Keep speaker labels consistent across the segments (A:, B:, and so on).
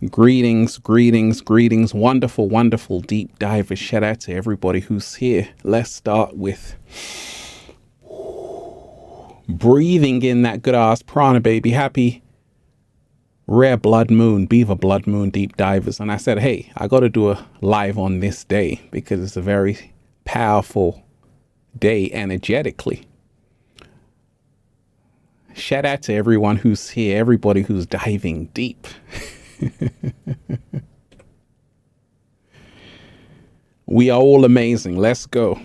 A: Greetings, greetings, greetings, wonderful, wonderful deep divers. Shout out to everybody who's here. Let's start with breathing in that good ass prana, baby. Happy rare blood moon, Beaver blood moon deep divers. And I said, hey, I got to do a live on this day because it's a very powerful day energetically. Shout out to everyone who's here, everybody who's diving deep. We are all amazing. Let's go.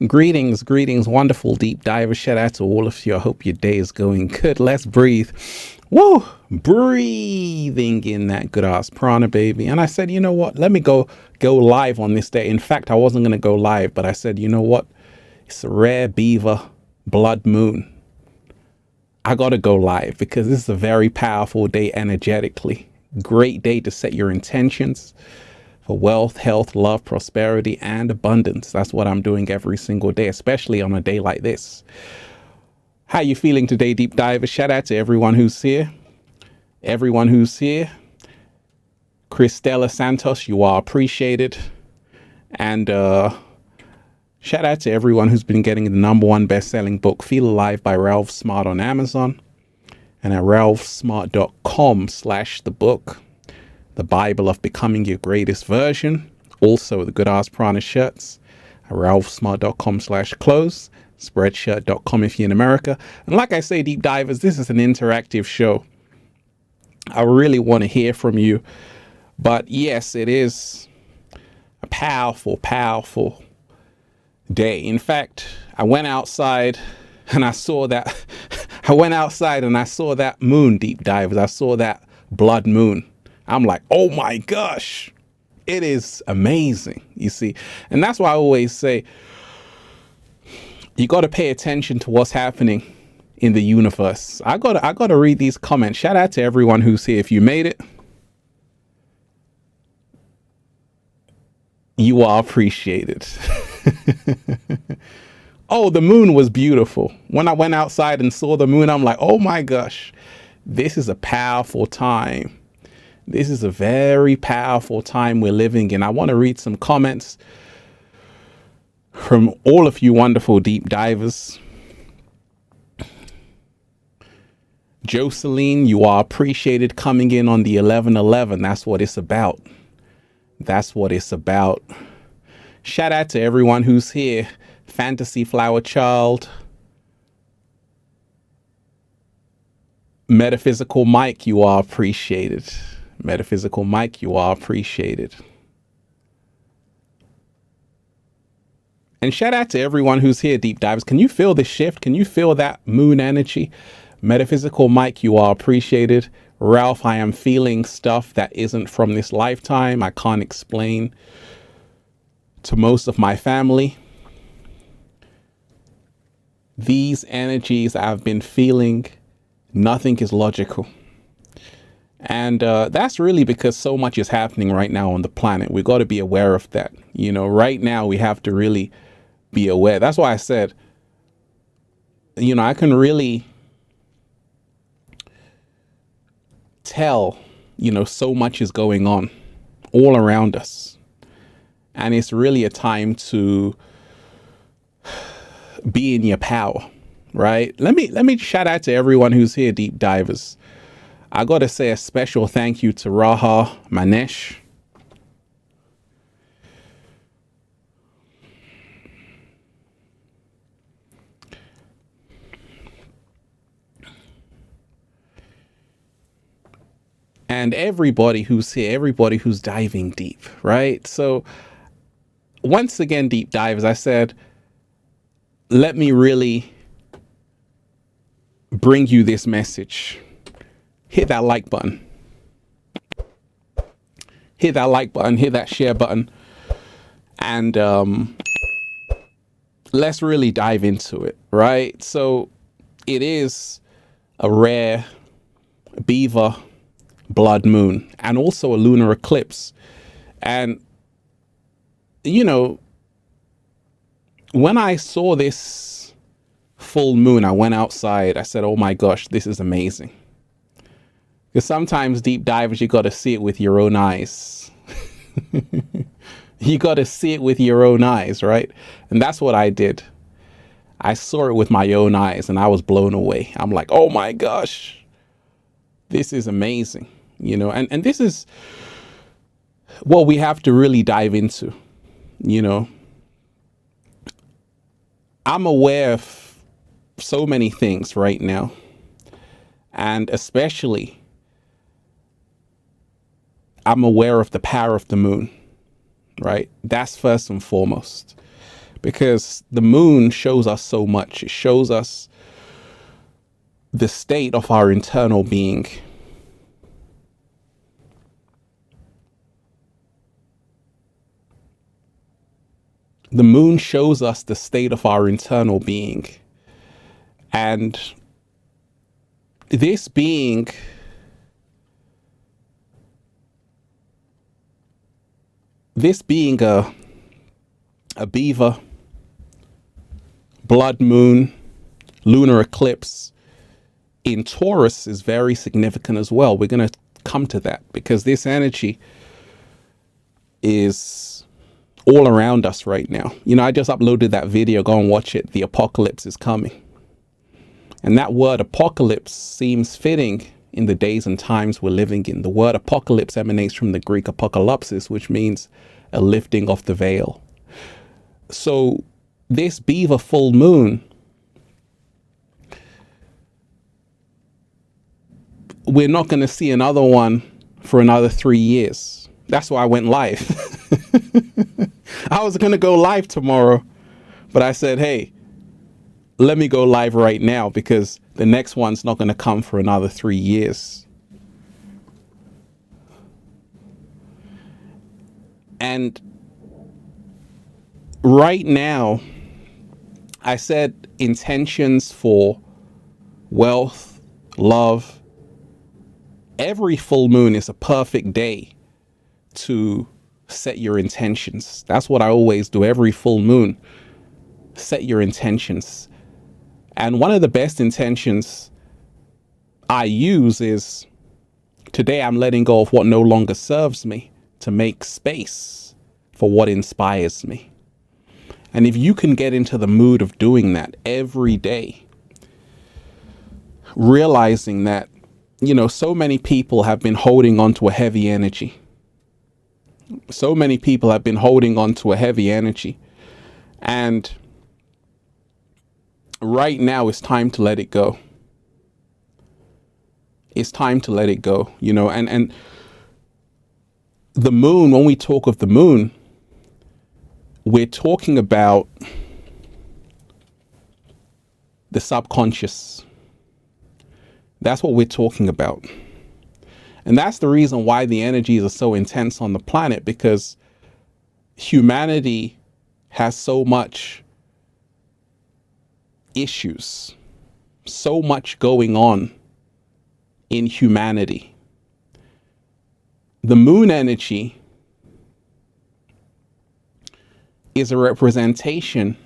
A: Greetings, greetings, wonderful deep divers. Shout out to all of you. I hope your day is going good. Let's breathe. Woo! Breathing in that good ass prana, baby. And I said, you know what? Let me go live on this day. In fact, I wasn't going to go live, but I said, you know what? It's a rare Beaver blood moon. I got to go live because this is a very powerful day energetically. Great day to set your intentions for wealth, health, love, prosperity, and abundance. That's what I'm doing every single day, especially on a day like this. How you feeling today, deep divers? Shout out to everyone who's here. Everyone who's here. Cristela Santos, you are appreciated. And shout out to everyone who's been getting the #1 best-selling book, Feel Alive by Ralph Smart on Amazon. And at ralphsmart.com/the book. The Bible of Becoming Your Greatest Version. Also the Good Ass Prana shirts at ralphsmart.com/clothes. Spreadshirt.com if you're in America. And like I say, deep divers, this is an interactive show. I really want to hear from you. But yes, it is a powerful, powerful day. In fact, I went outside and I saw that. I went outside and I saw that moon, deep divers. I saw that blood moon. I'm like, oh my gosh, it is amazing, you see. And that's why I always say, you got to pay attention to what's happening in the universe. I gotta read these comments. Shout out to everyone who's here. If you made it, you are appreciated. Oh, the moon was beautiful. When I went outside and saw the moon, I'm like, oh my gosh, this is a powerful time. This is a very powerful time we're living in. I want to read some comments from all of you wonderful deep divers. Jocelyn, you are appreciated coming in on the 1111. That's what it's about. That's what it's about. Shout out to everyone who's here. Fantasy Flower Child. Metaphysical Mike, you are appreciated. Metaphysical Mike, you are appreciated. And shout out to everyone who's here, deep divers. Can you feel the shift? Can you feel that moon energy? Metaphysical Mike, you are appreciated. Ralph, I am feeling stuff that isn't from this lifetime. I can't explain to most of my family. These energies I've been feeling, nothing is logical. And that's really because so much is happening right now on the planet. We've got to be aware of that. You know, right now we have to really be aware. That's why I said, you know, I can really tell, you know, so much is going on all around us. And it's really a time to be in your power, right? Let me shout out to everyone who's here, deep divers. I got to say a special thank you to Raha Manesh. And everybody who's here, everybody who's diving deep, right? So once again, deep divers, I said, let me really bring you this message. Hit that like button. Hit that like button, hit that share button. And let's really dive into it, right? So it is a rare Beaver blood moon and also a lunar eclipse. And, you know, when I saw this full moon, I went outside. I said, oh my gosh, this is amazing. Because sometimes deep divers, you got to see it with your own eyes. You got to see it with your own eyes, right? And that's what I did. I saw it with my own eyes and I was blown away. I'm like, oh my gosh, this is amazing. You know, and this is what we have to really dive into, you know. I'm aware of so many things right now, and especially I'm aware of the power of the moon, right? That's first and foremost, because the moon shows us so much. It shows us the state of our internal being. The moon shows us the state of our internal being. And this being a Beaver, blood moon, lunar eclipse in Taurus is very significant as well. We're going to come to that because this energy is all around us right now. You know, I just uploaded that video. Go and watch it. The apocalypse is coming. And that word apocalypse seems fitting in the days and times we're living in. The word apocalypse emanates from the Greek apocalypsis, which means a lifting of the veil. So this Beaver full moon, we're not going to see another one for another 3 years. That's why I went live. I was going to go live tomorrow, but I said, hey, let me go live right now because the next one's not going to come for another 3 years. And right now, I said intentions for wealth, love. Every full moon is a perfect day to set your intentions. That's what I always do every full moon. Set your intentions. And one of the best intentions I use is, today I'm letting go of what no longer serves me to make space for what inspires me. And if you can get into the mood of doing that every day, realizing that, you know, so many people have been holding on to a heavy energy. So many people have been holding on to a heavy energy. And right now it's time to let it go. It's time to let it go, you know, and the moon, when we talk of the moon, we're talking about the subconscious. That's what we're talking about. And that's the reason why the energies are so intense on the planet, because humanity has so much issues, so much going on in humanity. The moon energy is a representation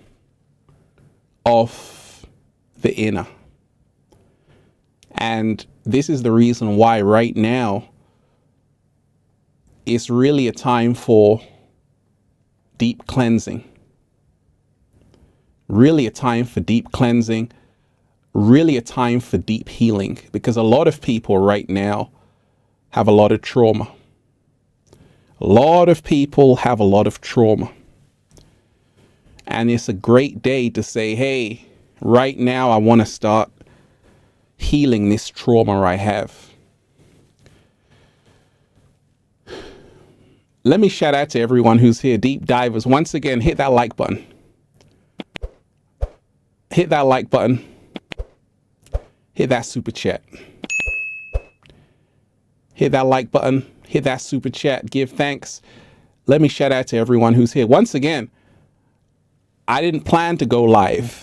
A: of the inner. And this is the reason why right now it's really a time for deep cleansing. Really a time for deep cleansing. Really a time for deep healing, because a lot of people right now have a lot of trauma. A lot of people have a lot of trauma. And it's a great day to say, hey, right now I want to start healing this trauma I have. Let me shout out to everyone who's here. Deep divers, once again, hit that like button. Hit that like button. Hit that super chat. Hit that like button. Hit that super chat. Give thanks. Let me shout out to everyone who's here. Once again, I didn't plan to go live.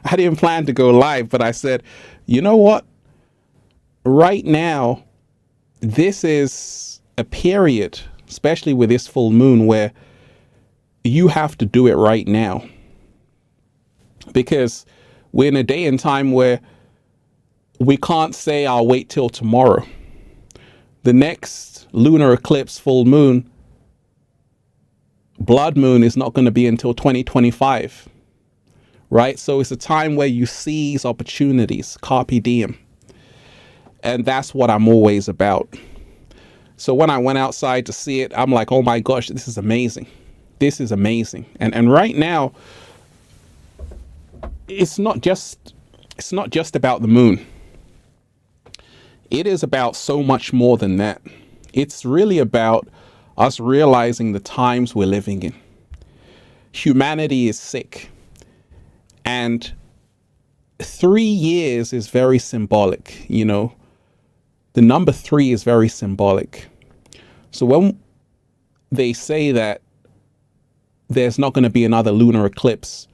A: I didn't plan to go live, but I said, you know what? Right now, this is a period, especially with this full moon, where you have to do it right now. Because we're in a day and time where we can't say, I'll wait till tomorrow. The next lunar eclipse, full moon, blood moon, is not going to be until 2025. Right? So it's a time where you seize opportunities, carpe diem. And that's what I'm always about. So when I went outside to see it, I'm like, oh my gosh, this is amazing. This is amazing. And right now, it's not just about the moon. It is about so much more than that. It's really about us realizing the times we're living in. Humanity is sick. And 3 years is very symbolic, you know. The number 3 is very symbolic. So when they say that there's not going to be another lunar eclipse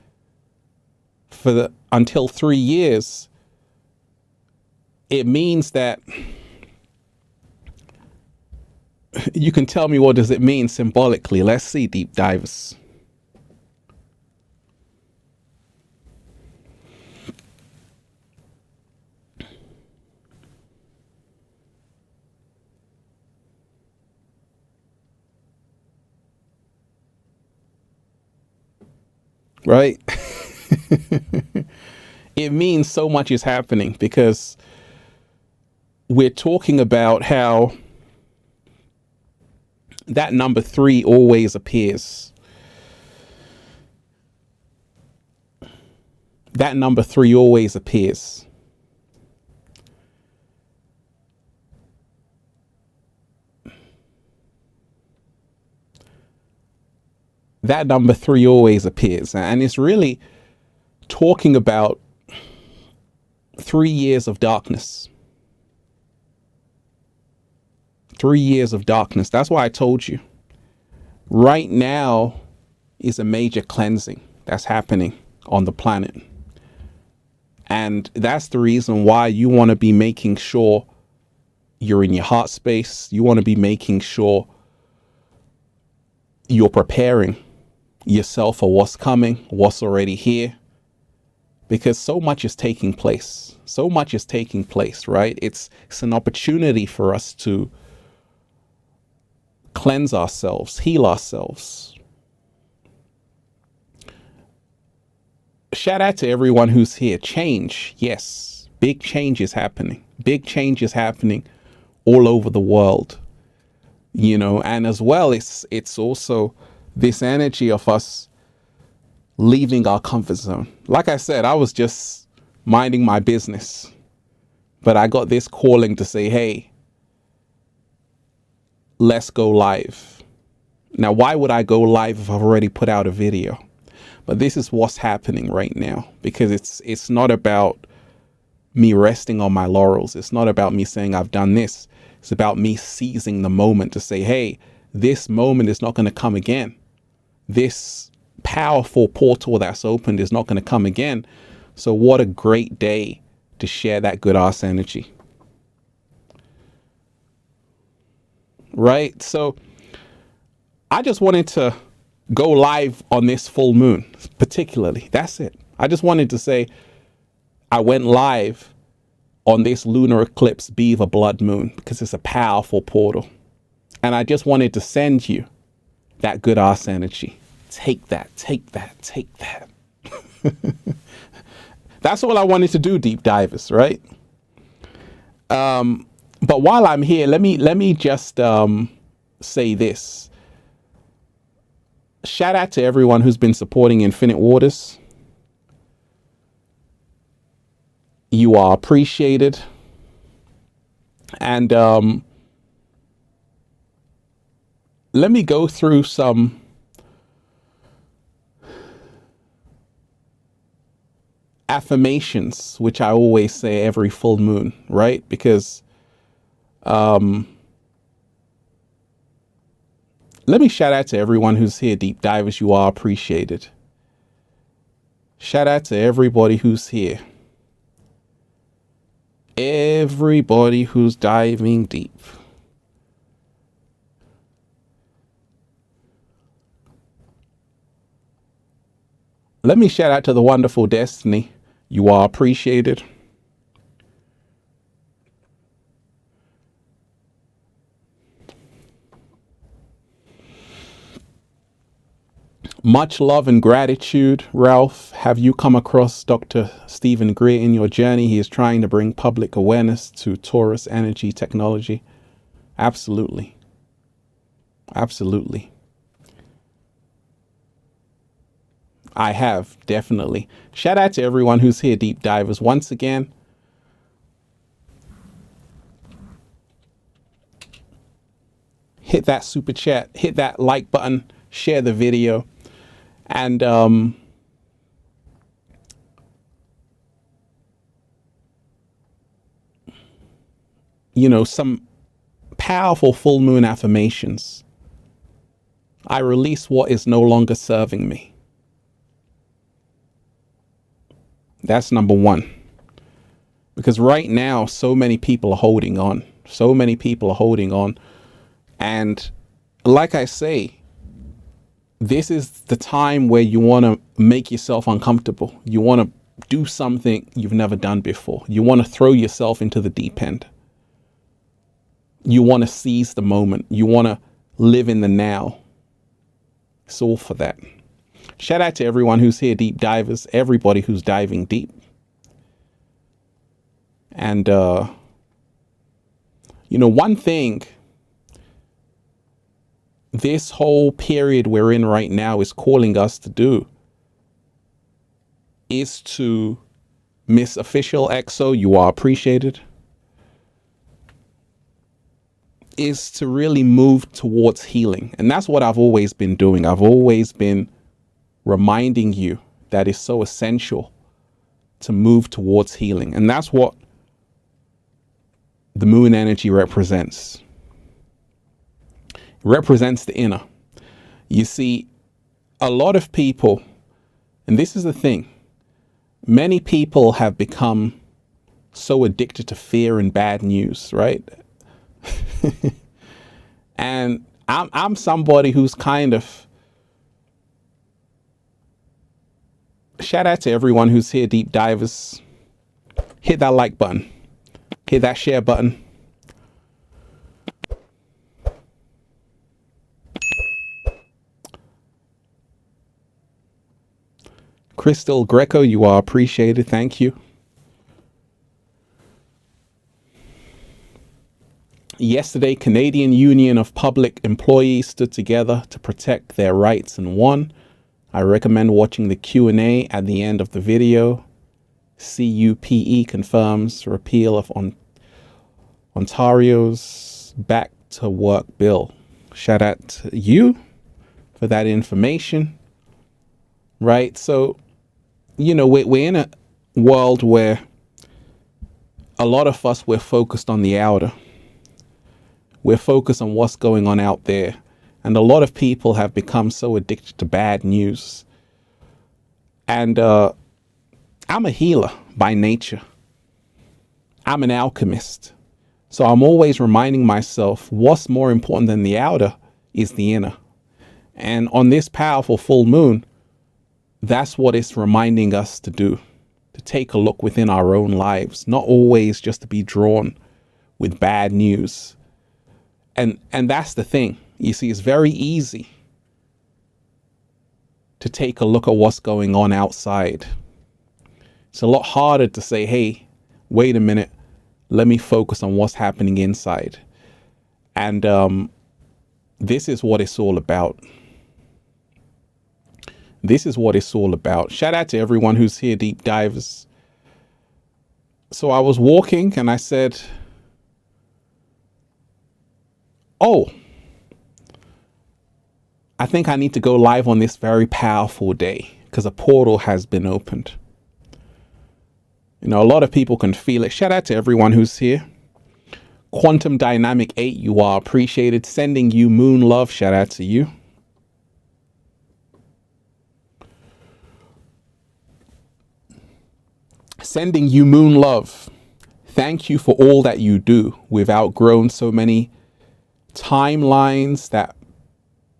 A: until 3 years, it means that, you can tell me, what does it mean symbolically? Let's see, deep divers. Right? It means so much is happening, because we're talking about how that number 3 always appears. That number 3 always appears. That number 3 always appears. And it's really talking about 3 years of darkness. 3 years of darkness. That's why I told you. Right now is a major cleansing that's happening on the planet. And that's the reason why you want to be making sure you're in your heart space. You want to be making sure you're preparing yourself for what's coming, what's already here, because so much is taking place. So much is taking place, right? It's an opportunity for us to cleanse ourselves, heal ourselves. Shout out to everyone who's here. Change, yes, big change is happening. Big change is happening all over the world, you know, and as well, it's also this energy of us leaving our comfort zone. Like I said, I was just minding my business, but I got this calling to say, hey, let's go live. Now, why would I go live if I've already put out a video? But this is what's happening right now, because it's not about me resting on my laurels. It's not about me saying I've done this. It's about me seizing the moment to say, hey, this moment is not going to come again. This powerful portal that's opened is not going to come again. So what a great day to share that good ass energy. Right? So I just wanted to go live on this full moon, particularly. That's it. I just wanted to say I went live on this lunar eclipse Beaver blood moon because it's a powerful portal. And I just wanted to send you that good ass energy. Take that, take that, take that. That's all I wanted to do, deep divers, right? But while I'm here, let me just say this. Shout out to everyone who's been supporting Infinite Waters. You are appreciated. And let me go through some affirmations, which I always say every full moon, right? Because let me shout out to everyone who's here, deep divers. You are appreciated. Shout out to everybody who's here. Everybody who's diving deep. Let me shout out to the wonderful Destiny. You are appreciated. Much love and gratitude, Ralph. Have you come across Dr. Stephen Greer in your journey? He is trying to bring public awareness to Taurus energy technology. Absolutely. Absolutely. I have, definitely. Shout out to everyone who's here, deep divers. Once again, hit that super chat, hit that like button, share the video. And you know, some powerful full moon affirmations. I release what is no longer serving me. That's number one. Because right now, so many people are holding on. So many people are holding on. And like I say, this is the time where you want to make yourself uncomfortable. You want to do something you've never done before. You want to throw yourself into the deep end. You want to seize the moment. You want to live in the now. It's all for that. Shout out to everyone who's here, deep divers, everybody who's diving deep. And, you know, one thing this whole period we're in right now is calling us to do is to Miss Official EXO, you are appreciated, is to really move towards healing. And that's what I've always been doing. I've always been reminding you that it's so essential to move towards healing. And that's what the moon energy represents. It represents the inner. You see, a lot of people, and this is the thing, many people have become so addicted to fear and bad news, right? And I'm somebody who's kind of, shout out to everyone who's here, deep divers. Hit that like button, hit that share button. Crystal Greco, you are appreciated. Thank you. Yesterday, Canadian Union of Public Employees stood together to protect their rights and won. I recommend watching the Q&A at the end of the video. CUPE confirms repeal of Ontario's Back to Work bill. Shout out to you for that information. Right? So, you know, we're in a world where a lot of us, we're focused on the outer. We're focused on what's going on out there. And a lot of people have become so addicted to bad news. And I'm a healer by nature. I'm an alchemist. So I'm always reminding myself what's more important than the outer is the inner. And on this powerful full moon, that's what it's reminding us to do, to take a look within our own lives, not always just to be drawn with bad news. And that's the thing. You see, it's very easy to take a look at what's going on outside. It's a lot harder to say, hey, wait a minute, let me focus on what's happening inside. And this is what it's all about. This is what it's all about. Shout out to everyone who's here, deep divers. So I was walking and I said, oh, I think I need to go live on this very powerful day because a portal has been opened. You know, a lot of people can feel it. Shout out to everyone who's here. Quantum Dynamic 8, you are appreciated. Sending you moon love. Shout out to you. Sending you moon love. Thank you for all that you do. We've outgrown so many timelines that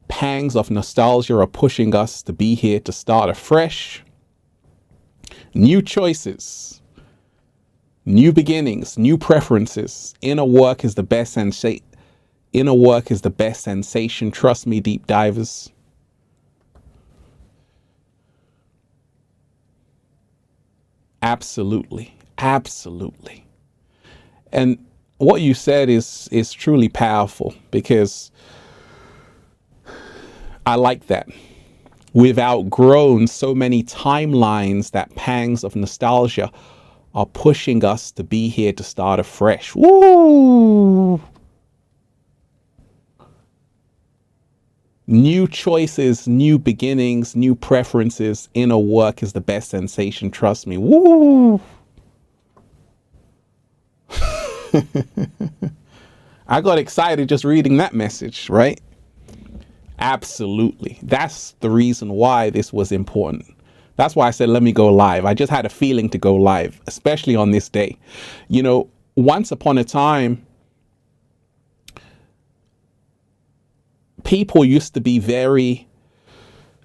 A: pangs of nostalgia are pushing us to be here to start afresh. New choices, new beginnings, new preferences. Inner work is the best sensation. Inner work is the best sensation. Trust me, deep divers. Absolutely. Absolutely. And what you said is truly powerful because I like that. We've outgrown so many timelines that pangs of nostalgia are pushing us to be here to start afresh. Woo! New choices, new beginnings, new preferences. Inner work is the best sensation. Trust me. Woo! I got excited just reading that message, right? Absolutely. That's the reason why this was important. That's why I said, let me go live. I just had a feeling to go live, especially on this day. You know, once upon a time, people used to be very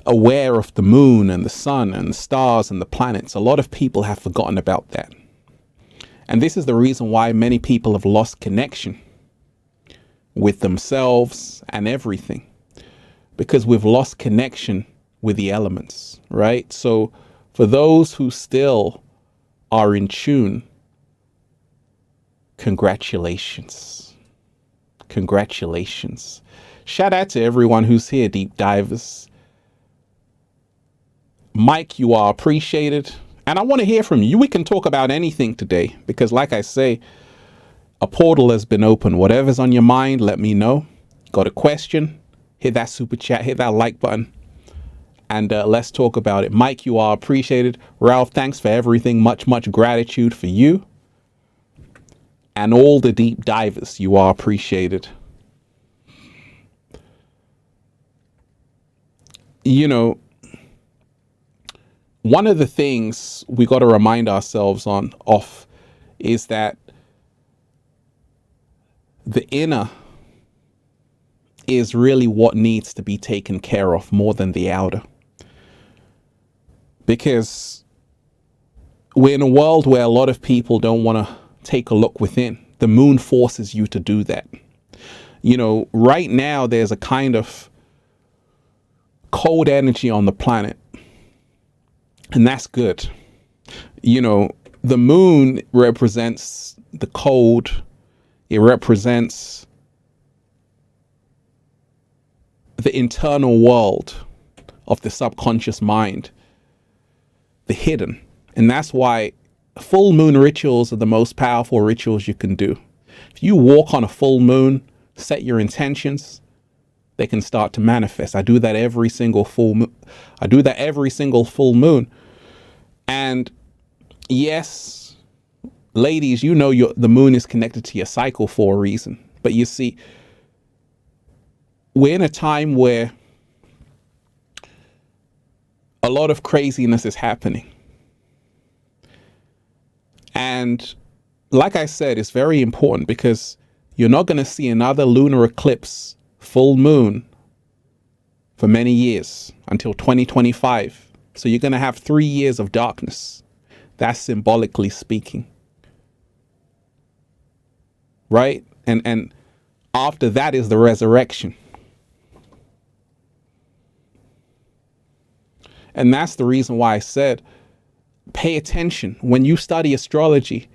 A: aware of the moon and the sun and the stars and the planets. A lot of people have forgotten about that. And this is the reason why many people have lost connection with themselves and everything, because we've lost connection with the elements, right? So for those who still are in tune, congratulations. Congratulations. Shout out to everyone who's here, deep divers. Mike, you are appreciated. And I want to hear from you. We can talk about anything today because, like I say, a portal has been opened. Whatever's on your mind, let me know. Got a question? Hit that super chat, hit that like button, and let's talk about it. Mike, you are appreciated. Ralph, thanks for everything. Much, much gratitude for you. And all the deep divers, you are appreciated. You know, one of the things we got to remind ourselves of is that the inner is really what needs to be taken care of more than the outer. Because we're in a world where a lot of people don't want to take a look within. The moon forces you to do that. You know, right now there's a kind of cold energy on the planet, and that's good. You know, the moon represents the cold. It represents the internal world of the subconscious mind, the hidden. And that's why full moon rituals are the most powerful rituals you can do. If you walk on a full moon, set your intentions, they can start to manifest. I do that every single full moon. And yes, ladies, you know the moon is connected to your cycle for a reason. But you see, we're in a time where a lot of craziness is happening. And like I said, it's very important because you're not going to see another lunar eclipse full moon for many years until 2025. So you're going to have 3 years of darkness. That's symbolically speaking. Right? And after that is the resurrection. And that's the reason why I said, pay attention. When you study astrology,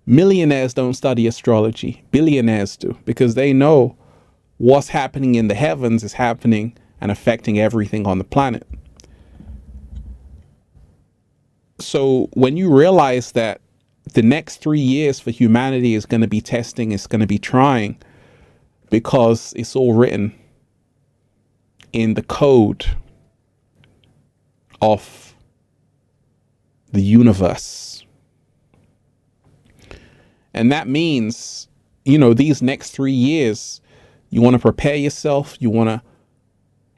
A: millionaires don't study astrology. Billionaires do, because they know what's happening in the heavens is happening and affecting everything on the planet. So when you realize that the next 3 years for humanity is going to be testing, it's going to be trying, because it's all written in the code of the universe. And that means, you know, these next 3 years, you want to prepare yourself. You want to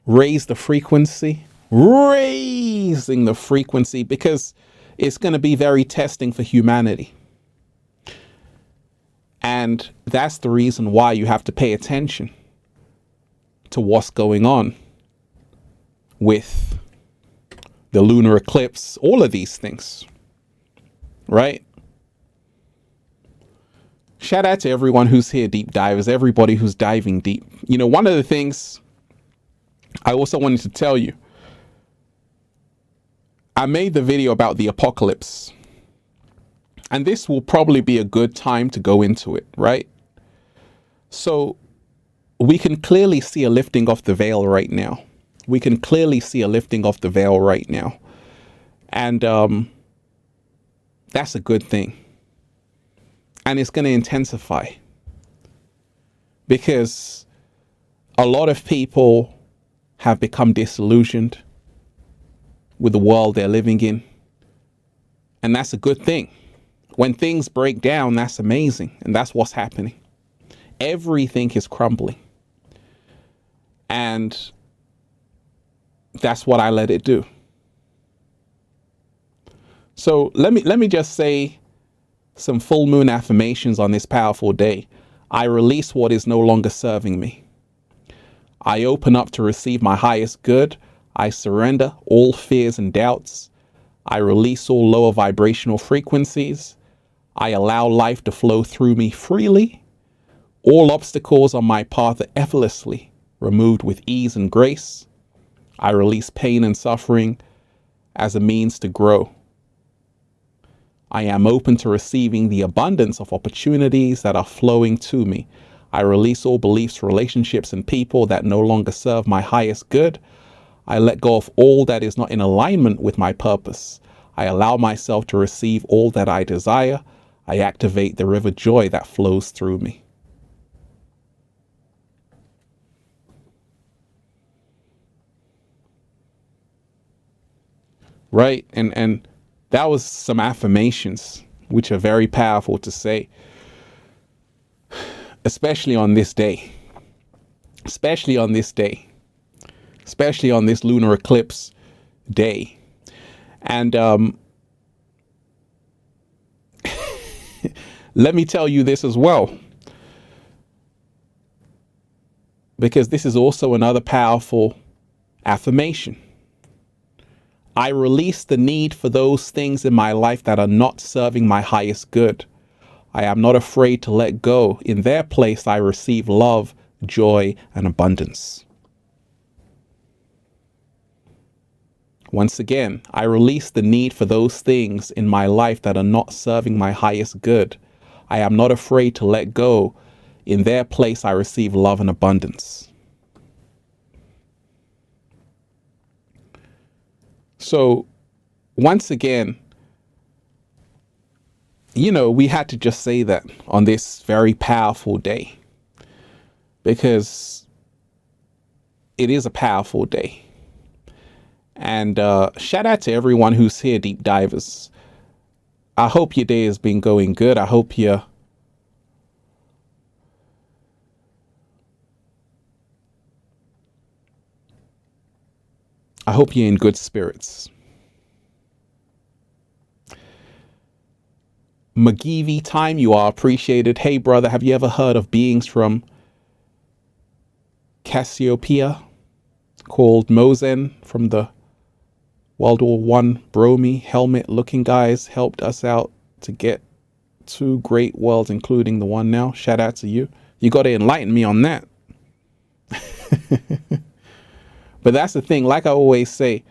A: raise the frequency, raising the frequency, because it's going to be very testing for humanity. And that's the reason why you have to pay attention to what's going on with the lunar eclipse, all of these things, right? Shout out to everyone who's here, deep divers, everybody who's diving deep. You know, one of the things I also wanted to tell you, I made the video about the apocalypse, and this will probably be a good time to go into it, right? So we can clearly see a lifting of the veil right now. We can clearly see a lifting of the veil right now. And that's a good thing. And it's going to intensify. Because a lot of people have become disillusioned with the world they're living in. And that's a good thing. When things break down, that's amazing. And that's what's happening. Everything is crumbling. And that's what I let it do. So let me just say some full moon affirmations on this powerful day. I release what is no longer serving me. I open up to receive my highest good. I surrender all fears and doubts. I release all lower vibrational frequencies. I allow life to flow through me freely. All obstacles on my path are effortlessly removed with ease and grace. I release pain and suffering as a means to grow. I am open to receiving the abundance of opportunities that are flowing to me. I release all beliefs, relationships, and people that no longer serve my highest good. I let go of all that is not in alignment with my purpose. I allow myself to receive all that I desire. I activate the river joy that flows through me. Right? And that was some affirmations, which are very powerful to say, especially on this day, especially on this lunar eclipse day. And let me tell you this as well, because this is also another powerful affirmation. I release the need for those things in my life that are not serving my highest good. I am not afraid to let go. In their place, I receive love, joy, and abundance. Once again, I release the need for those things in my life that are not serving my highest good. I am not afraid to let go. In their place, I receive love and abundance. So, once again, you know, we had to just say that on this very powerful day, because it is a powerful day. And shout out to everyone who's here, deep divers. I hope your day has been going good. I hope you're in good spirits. McGeevy time, you are appreciated. Hey brother, have you ever heard of beings from Cassiopeia called Mosen from the World War I Bromy helmet looking guys helped us out to get 2 great worlds, including the one now? Shout out to you. You got to enlighten me on that. But that's the thing, like I always say,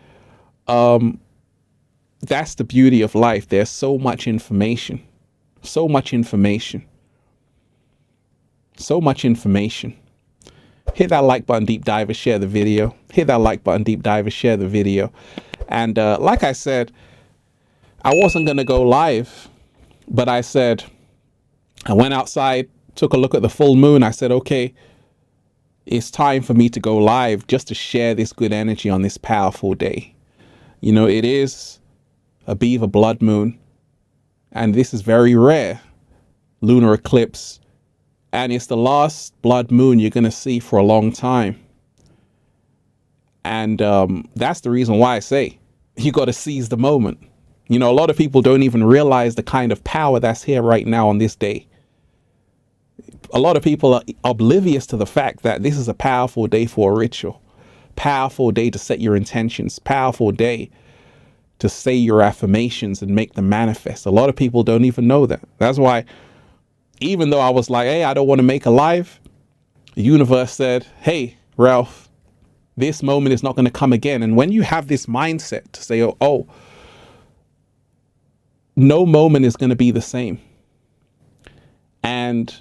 A: that's the beauty of life. There's so much information, so much information, so much information. Hit that like button, deep diver, share the video. Hit that like button, deep diver, share the video. And like I said, I wasn't going to go live, but I said, I went outside, took a look at the full moon. I said, okay, it's time for me to go live just to share this good energy on this powerful day. You know, it is a Beaver blood moon, and this is very rare, lunar eclipse, and it's the last blood moon you're going to see for a long time. And that's the reason why I say you got to seize the moment. You know, a lot of people don't even realize the kind of power that's here right now on this day. A lot of people are oblivious to the fact that this is a powerful day for a ritual, powerful day to set your intentions, powerful day to say your affirmations and make them manifest. A lot of people don't even know that. That's why, even though I was like, hey, I don't want to make a live, the universe said, hey, Ralph, this moment is not going to come again. And when you have this mindset to say, oh, no moment is going to be the same. And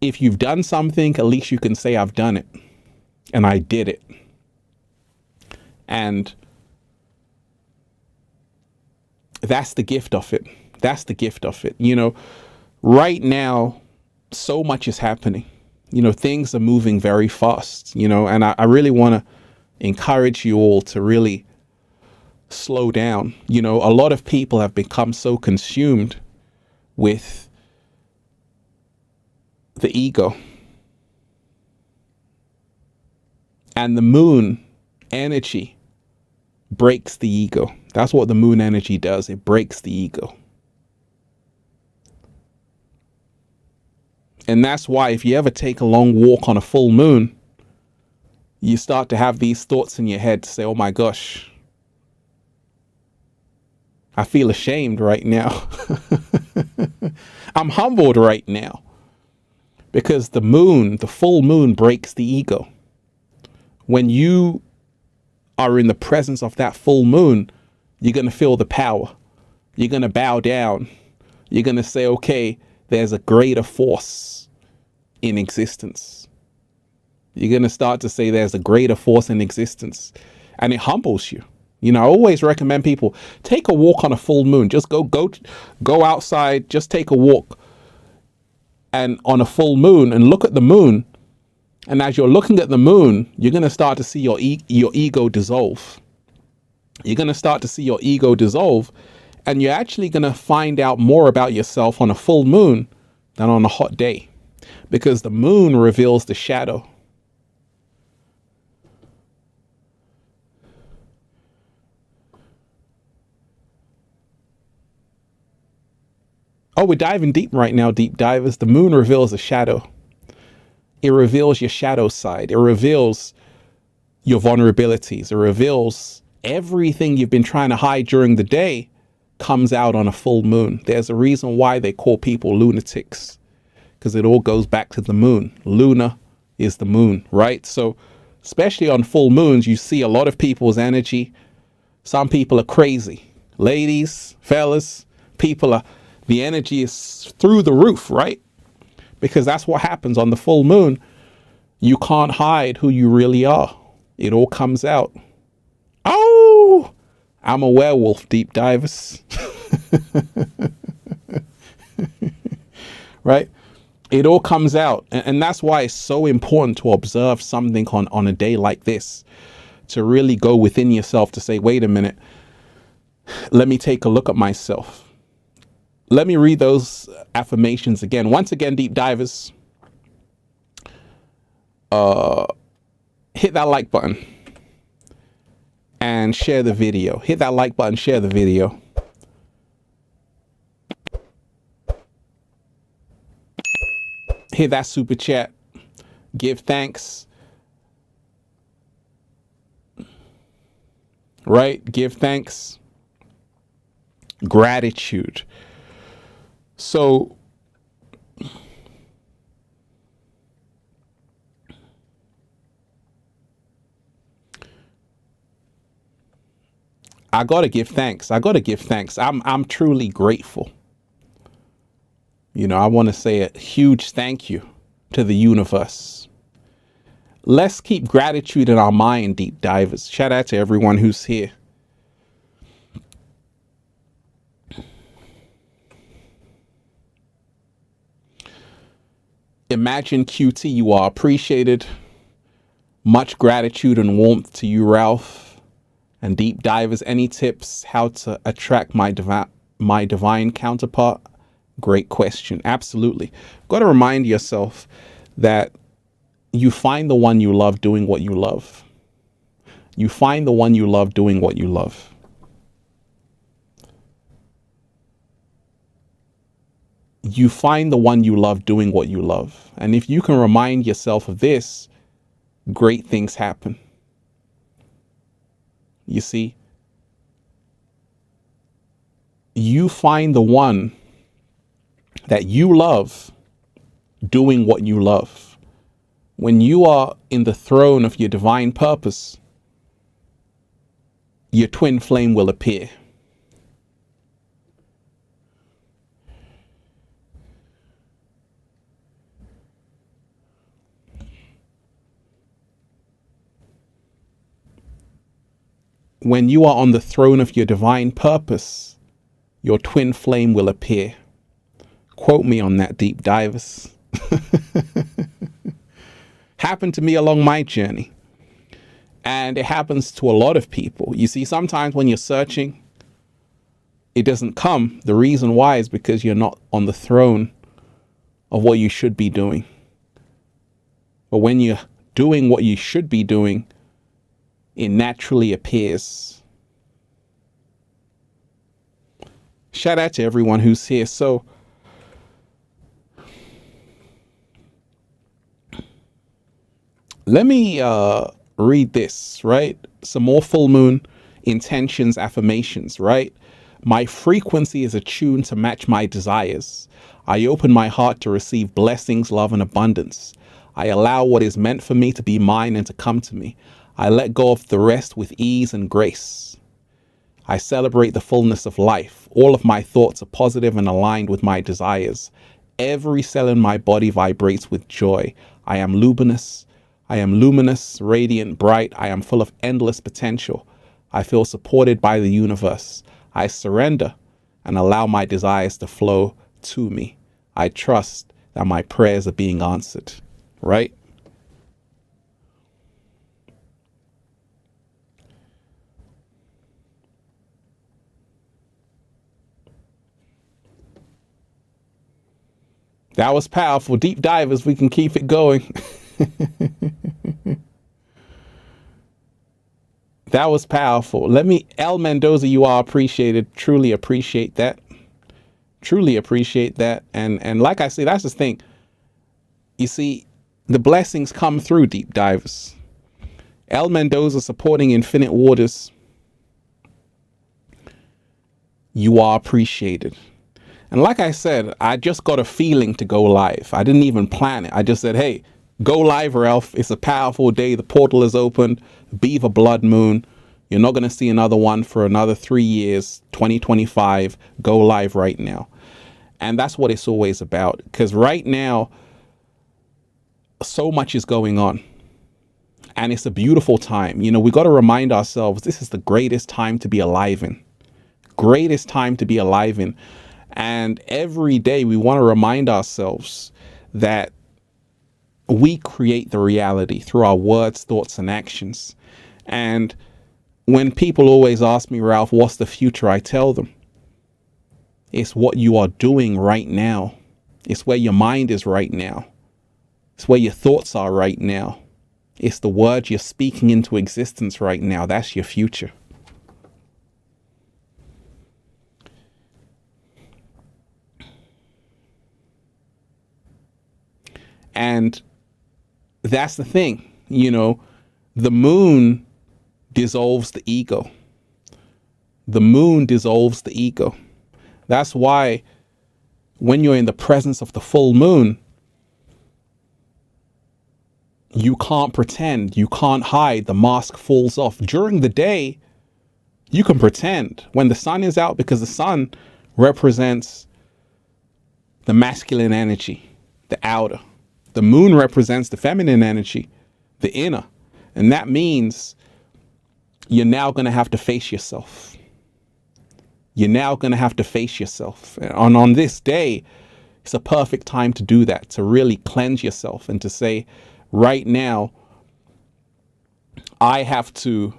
A: if you've done something, at least you can say, I've done it and I did it. And that's the gift of it. That's the gift of it. You know, right now, so much is happening. You know, things are moving very fast, you know, and I really want to encourage you all to really slow down. You know, a lot of people have become so consumed with the ego. And the moon energy breaks the ego. That's what the moon energy does. It breaks the ego. And that's why if you ever take a long walk on a full moon, you start to have these thoughts in your head to say, oh my gosh, I feel ashamed right now. I'm humbled right now. Because the moon, the full moon, breaks the ego. When you are in the presence of that full moon, you're going to feel the power. You're going to bow down. You're going to say, okay, there's a greater force in existence. You're going to start to say there's a greater force in existence. And it humbles you. You know, I always recommend people take a walk on a full moon. Just go outside, just take a walk and on a full moon and look at the moon. And as you're looking at the moon, you're going to start to see your ego dissolve. You're going to start to see your ego dissolve, and you're actually going to find out more about yourself on a full moon than on a hot day, because the moon reveals the shadow. Oh, we're diving deep right now, deep divers. The moon reveals a shadow. It reveals your shadow side. It reveals your vulnerabilities. It reveals everything you've been trying to hide during the day comes out on a full moon. There's a reason why they call people lunatics, because it all goes back to the moon. Luna is the moon, right? So especially on full moons, you see a lot of people's energy. Some people are crazy. Ladies, fellas, the energy is through the roof, right? Because that's what happens on the full moon. You can't hide who you really are. It all comes out. Oh, I'm a werewolf, deep divers. Right? It all comes out. And that's why it's so important to observe something on a day like this, to really go within yourself to say, wait a minute, let me take a look at myself. Let me read those affirmations again. Once again, deep divers, hit that like button and share the video. Hit that like button, share the video. Hit that super chat. Give thanks. Right? Give thanks. Gratitude. So I gotta give thanks. I'm truly grateful. You know, I want to say a huge thank you to the universe. Let's keep gratitude in our mind, deep divers. Shout out to everyone who's here. Imagine QT, you are appreciated. Much gratitude and warmth to you, Ralph. And deep divers, any tips how to attract my divine counterpart? Great question. Absolutely. Got to remind yourself that you find the one you love doing what you love. You find the one you love doing what you love. You find the one you love doing what you love. And if you can remind yourself of this, great things happen. You see, you find the one that you love doing what you love. When you are in the throne of your divine purpose, your twin flame will appear. When you are on the throne of your divine purpose, your twin flame will appear. Quote me on that, deep divers. Happened to me along my journey. And it happens to a lot of people. You see, sometimes when you're searching, it doesn't come. The reason why is because you're not on the throne of what you should be doing. But when you're doing what you should be doing, it naturally appears. Shout out to everyone who's here. So let me read this, right? Some more full moon intentions, affirmations, right? My frequency is attuned to match my desires. I open my heart to receive blessings, love, and abundance. I allow what is meant for me to be mine and to come to me. I let go of the rest with ease and grace. I celebrate the fullness of life. All of my thoughts are positive and aligned with my desires. Every cell in my body vibrates with joy. I am luminous. I am luminous, radiant, bright. I am full of endless potential. I feel supported by the universe. I surrender and allow my desires to flow to me. I trust that my prayers are being answered, right? That was powerful. Deep divers, we can keep it going. That was powerful. El Mendoza, you are appreciated. Truly appreciate that. Truly appreciate that. And like I say, that's the thing. You see, the blessings come through, deep divers. El Mendoza supporting Infinite Waters. You are appreciated. And like I said, I just got a feeling to go live. I didn't even plan it. I just said, hey, go live, Ralph. It's a powerful day. The portal is opened. Beaver blood moon. You're not going to see another one for another 3 years, 2025. Go live right now. And that's what it's always about. Because right now, so much is going on. And it's a beautiful time. You know, we got to remind ourselves this is the greatest time to be alive in. Greatest time to be alive in. And every day we want to remind ourselves that we create the reality through our words, thoughts, and actions. And when people always ask me, Ralph, what's the future? I tell them, it's what you are doing right now. It's where your mind is right now. It's where your thoughts are right now. It's the words you're speaking into existence right now. That's your future. And that's the thing, you know, the moon dissolves the ego. The moon dissolves the ego. That's why when you're in the presence of the full moon, you can't pretend, you can't hide, the mask falls off. During the day, you can pretend when the sun is out, because the sun represents the masculine energy, the outer. The moon represents the feminine energy, the inner. And that means you're now going to have to face yourself. You're now going to have to face yourself. And on this day, it's a perfect time to do that, to really cleanse yourself and to say, right now, I have to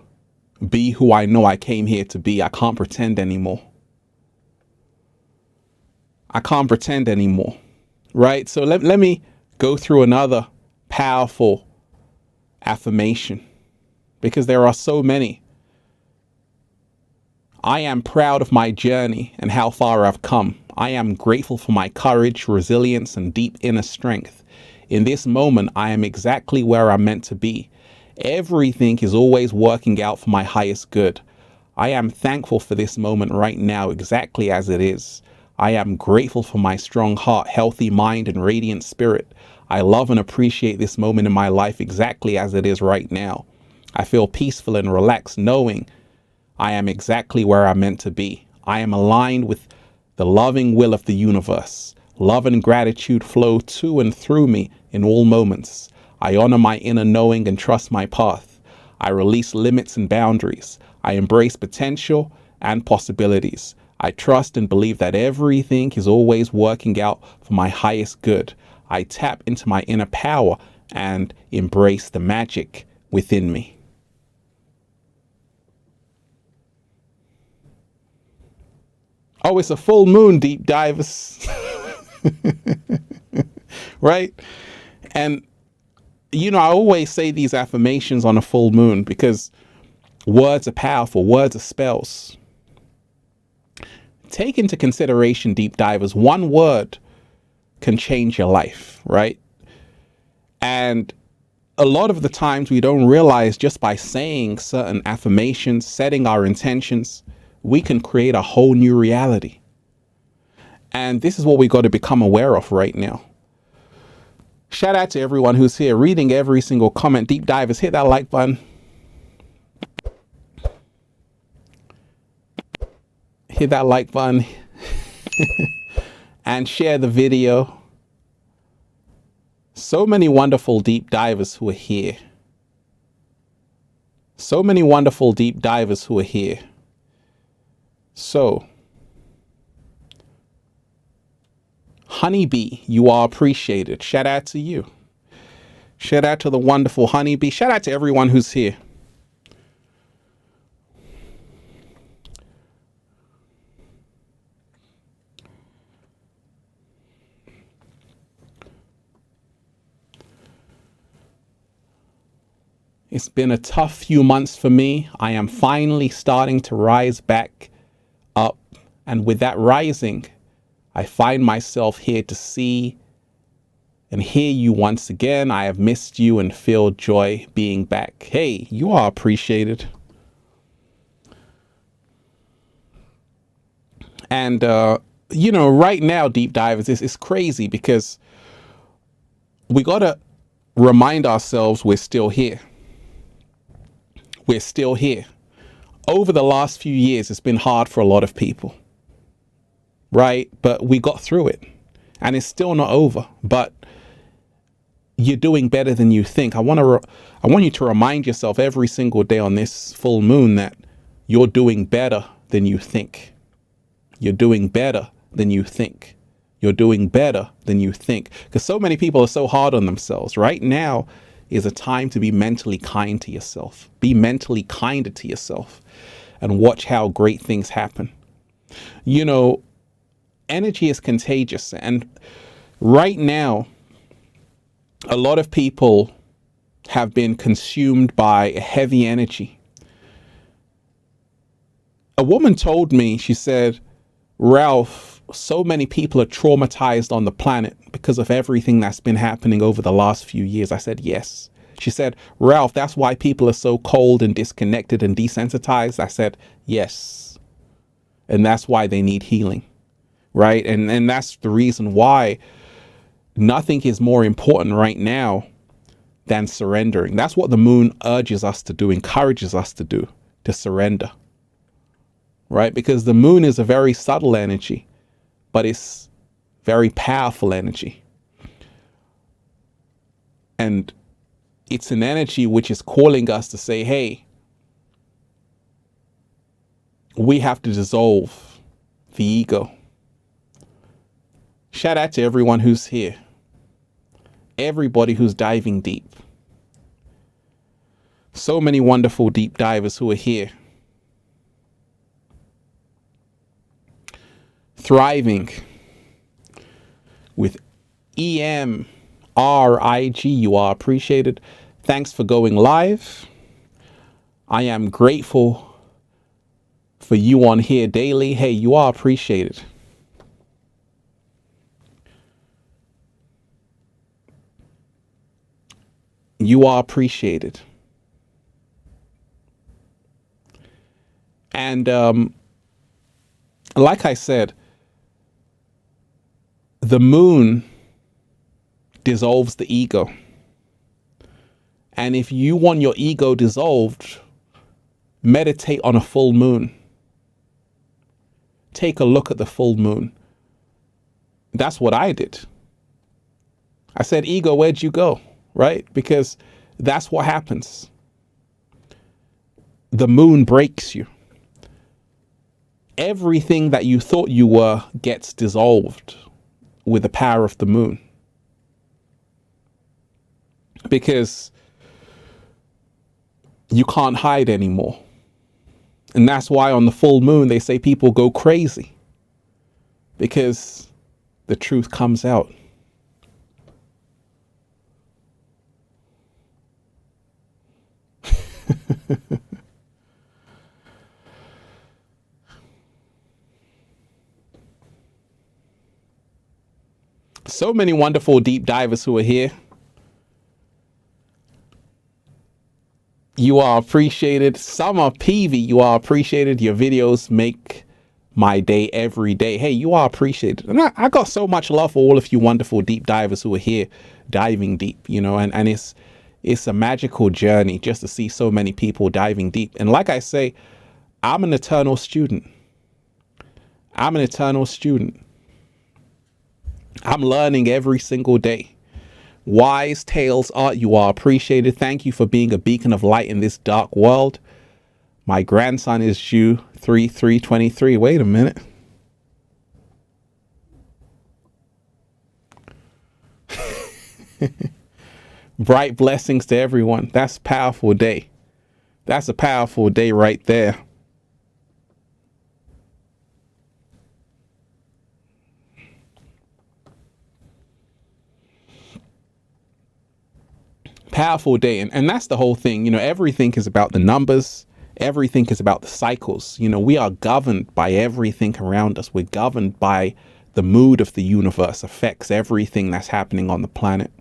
A: be who I know I came here to be. I can't pretend anymore. I can't pretend anymore. Right? So let me go through another powerful affirmation, because there are so many. I am proud of my journey and how far I've come. I am grateful for my courage, resilience, and deep inner strength. In this moment, I am exactly where I'm meant to be. Everything is always working out for my highest good. I am thankful for this moment right now, exactly as it is. I am grateful for my strong heart, healthy mind, and radiant spirit. I love and appreciate this moment in my life exactly as it is right now. I feel peaceful and relaxed knowing I am exactly where I'm meant to be. I am aligned with the loving will of the universe. Love and gratitude flow to and through me in all moments. I honor my inner knowing and trust my path. I release limits and boundaries. I embrace potential and possibilities. I trust and believe that everything is always working out for my highest good. I tap into my inner power and embrace the magic within me. Oh, it's a full moon, deep divers. Right? And, you know, I always say these affirmations on a full moon because words are powerful. Words are spells. Take into consideration, deep divers, one word can change your life, right? And a lot of the times we don't realize just by saying certain affirmations, setting our intentions, we can create a whole new reality. And this is what we got to become aware of right now. Shout out to everyone who's here, reading every single comment. Deep divers, hit that like button. Hit that like button. And share the video. So many wonderful deep divers who are here. So many wonderful deep divers who are here. So, Honeybee, you are appreciated. Shout out to you. Shout out to the wonderful Honeybee. Shout out to everyone who's here. It's been a tough few months for me. I am finally starting to rise back up. And with that rising, I find myself here to see and hear you once again. I have missed you and feel joy being back. Hey, you are appreciated. And, right now, deep divers, it's crazy because we got to remind ourselves we're still here. We're still here. Over the last few years, it's been hard for a lot of people, right? But we got through it, and it's still not over. But you're doing better than you think. I want you to remind yourself every single day on this full moon that you're doing better than you think. You're doing better than you think. You're doing better than you think. Because so many people are so hard on themselves. Right now is a time to be mentally kind to yourself. Be mentally kinder to yourself and watch how great things happen. Energy is contagious. And right now, a lot of people have been consumed by heavy energy. A woman told me, she said, Ralph, so many people are traumatized on the planet because of everything that's been happening over the last few years. I said, yes. She said, Ralph, that's why people are so cold and disconnected and desensitized. I said, yes. And that's why they need healing, right? And that's the reason why nothing is more important right now than surrendering. That's what the moon urges us to do, encourages us to do, to surrender, right? Because the moon is a very subtle energy, but it's very powerful energy. And it's an energy which is calling us to say, hey, we have to dissolve the ego. Shout out to everyone who's here. Everybody who's diving deep. So many wonderful deep divers who are here. Thriving with EMRIG. You are appreciated. Thanks for going live. I am grateful for you on here daily. Hey, you are appreciated. You are appreciated. And like I said, the moon dissolves the ego. And if you want your ego dissolved, meditate on a full moon. Take a look at the full moon. That's what I did. I said, ego, where'd you go? Right? Because that's what happens. The moon breaks you. Everything that you thought you were gets dissolved with the power of the moon. Because you can't hide anymore. And that's why on the full moon, they say people go crazy. Because the truth comes out. So many wonderful deep divers who are here. You are appreciated. Summer PV, you are appreciated. Your videos make my day every day. Hey, you are appreciated. And I got so much love for all of you wonderful deep divers who are here diving deep, and it's a magical journey just to see so many people diving deep. And like I say, I'm an eternal student. I'm an eternal student. I'm learning every single day. Wise Tales Art, you are appreciated. Thank you for being a beacon of light in this dark world. My grandson is due 3/3/23. Wait a minute. Bright blessings to everyone. That's a powerful day. That's a powerful day right there. Powerful day. And that's the whole thing. Everything is about the numbers. Everything is about the cycles. We are governed by everything around us. We're governed by the mood of the universe affects everything that's happening on the planet.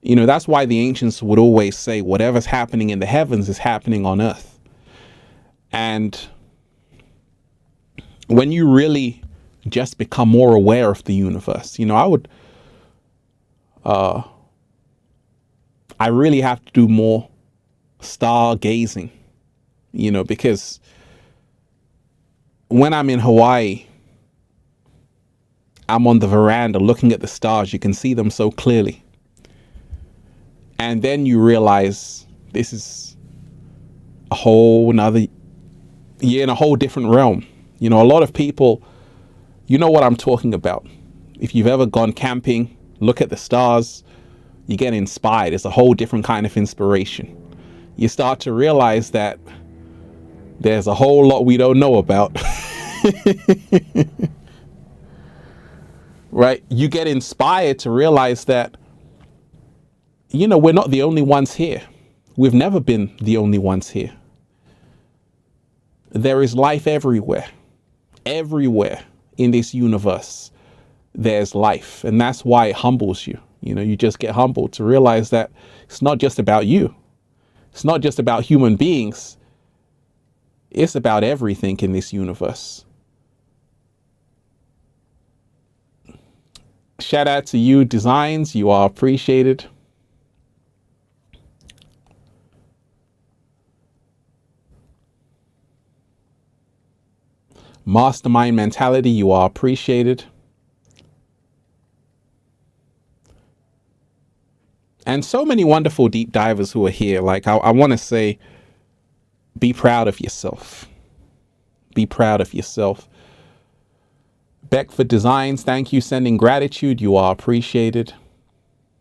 A: You know, that's why the ancients would always say whatever's happening in the heavens is happening on earth. And when you really just become more aware of the universe, you know, I really have to do more stargazing, you know, because when I'm in Hawaii, I'm on the veranda looking at the stars. You can see them so clearly. And then you realize this is a whole nother, you're in a whole different realm. You know, a lot of people, you know what I'm talking about. If you've ever gone camping, look at the stars, you get inspired. It's a whole different kind of inspiration. You start to realize that there's a whole lot we don't know about. Right? You get inspired to realize that, you know, we're not the only ones here. We've never been the only ones here. There is life everywhere. Everywhere in this universe, there's life. And that's why it humbles you. You know, you just get humbled to realize that it's not just about you. It's not just about human beings. It's about everything in this universe. Shout out to you, Designs. You are appreciated. Mastermind Mentality. You are appreciated. And so many wonderful deep divers who are here. Like, I want to say, be proud of yourself. Be proud of yourself. Beckford Designs, thank you. Sending gratitude. You are appreciated.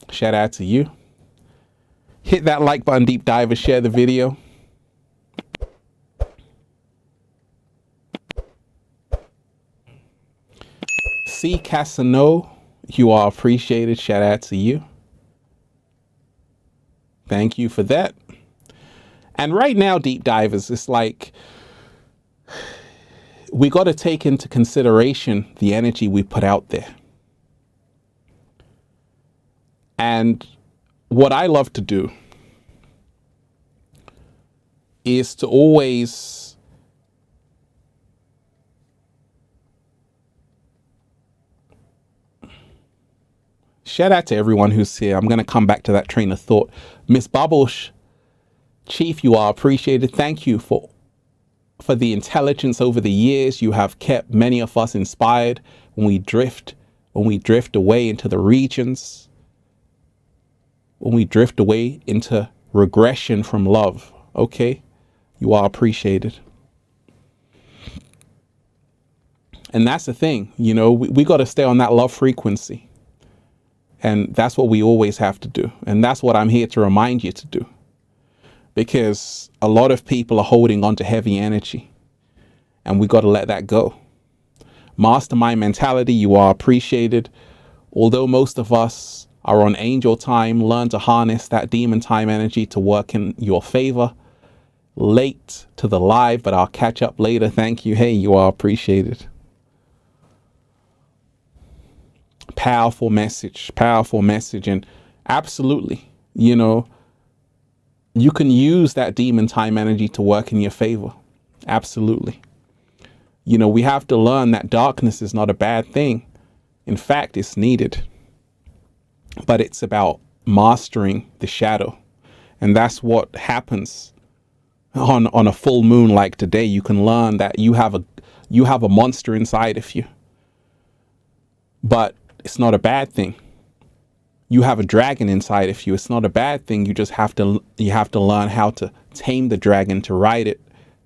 A: Shout out to you. Hit that like button, deep diver. Share the video. C. Casano, you are appreciated. Shout out to you. Thank you for that. And right now, deep divers, it's like we got to take into consideration the energy we put out there. And what I love to do is to always shout out to everyone who's here. I'm going to come back to that train of thought. Miss Bubbles, Chief, you are appreciated. Thank you for the intelligence over the years. You have kept many of us inspired when we drift away into the regions, when we drift away into regression from love. Okay, you are appreciated. And that's the thing, you know, we got to stay on that love frequency. And that's what we always have to do. And that's what I'm here to remind you to do. Because a lot of people are holding on to heavy energy. And we got to let that go. Mastermind Mentality, you are appreciated. Although most of us are on angel time, learn to harness that demon time energy to work in your favor. Late to the live, but I'll catch up later. Thank you. Hey, you are appreciated. Powerful message. And absolutely, you know, you can use that demon time energy to work in your favor. Absolutely. You know, we have to learn that darkness is not a bad thing. In fact, it's needed. But it's about mastering the shadow. And that's what happens on a full moon like today. You can learn that you have a monster inside of you. But it's not a bad thing. You have a dragon inside of you. It's not a bad thing. You just have to learn how to tame the dragon, to ride it,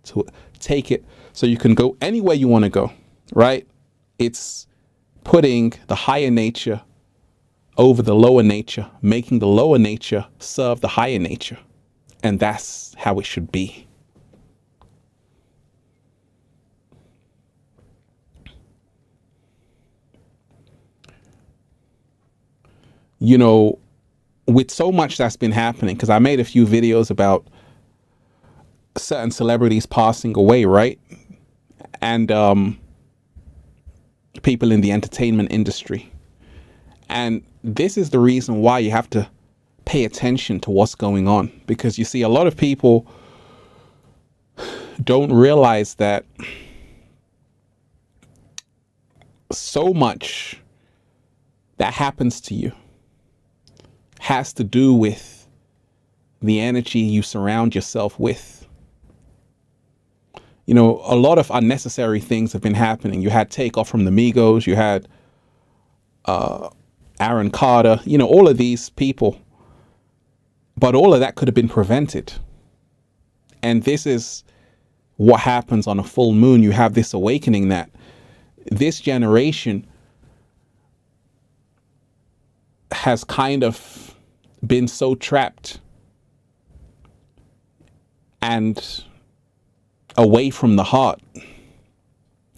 A: to take it so you can go anywhere you want to go, right? It's putting the higher nature over the lower nature, making the lower nature serve the higher nature. And that's how it should be. You know, with so much that's been happening, because I made a few videos about certain celebrities passing away, right? And people in the entertainment industry. And this is the reason why you have to pay attention to what's going on, because you see, a lot of people don't realize that so much that happens to you has to do with the energy you surround yourself with. You know, a lot of unnecessary things have been happening. You had Takeoff from the Migos, you had Aaron Carter, you know, all of these people. But all of that could have been prevented. And this is what happens on a full moon. You have this awakening that this generation has kind of been so trapped and away from the heart,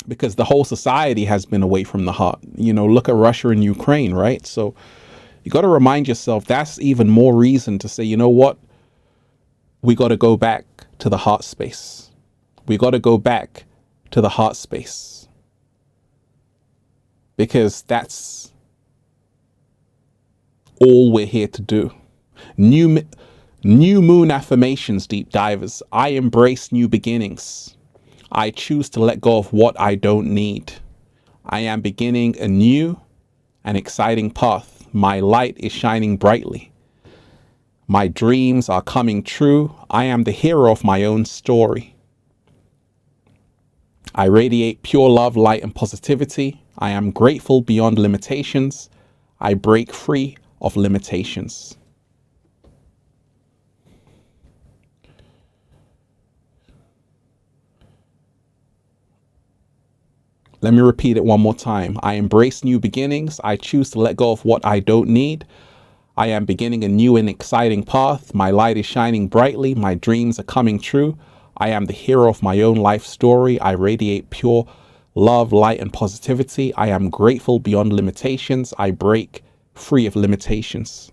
A: because the whole society has been away from the heart. You know, look at Russia and Ukraine, right? So you got to remind yourself, that's even more reason to say, you know what? We got to go back to the heart space. We got to go back to the heart space, because that's all we're here to do. New moon affirmations, deep divers. I embrace new beginnings. I choose to let go of what I don't need. I am beginning a new and exciting path. My light is shining brightly. My dreams are coming true. I am the hero of my own story. I radiate pure love, light, and positivity. I am grateful beyond limitations. I break free of limitations. Let me repeat it one more time. I embrace new beginnings. I choose to let go of what I don't need. I am beginning a new and exciting path. My light is shining brightly. My dreams are coming true. I am the hero of my own life story. I radiate pure love, light, and positivity. I am grateful beyond limitations. I break free of limitations.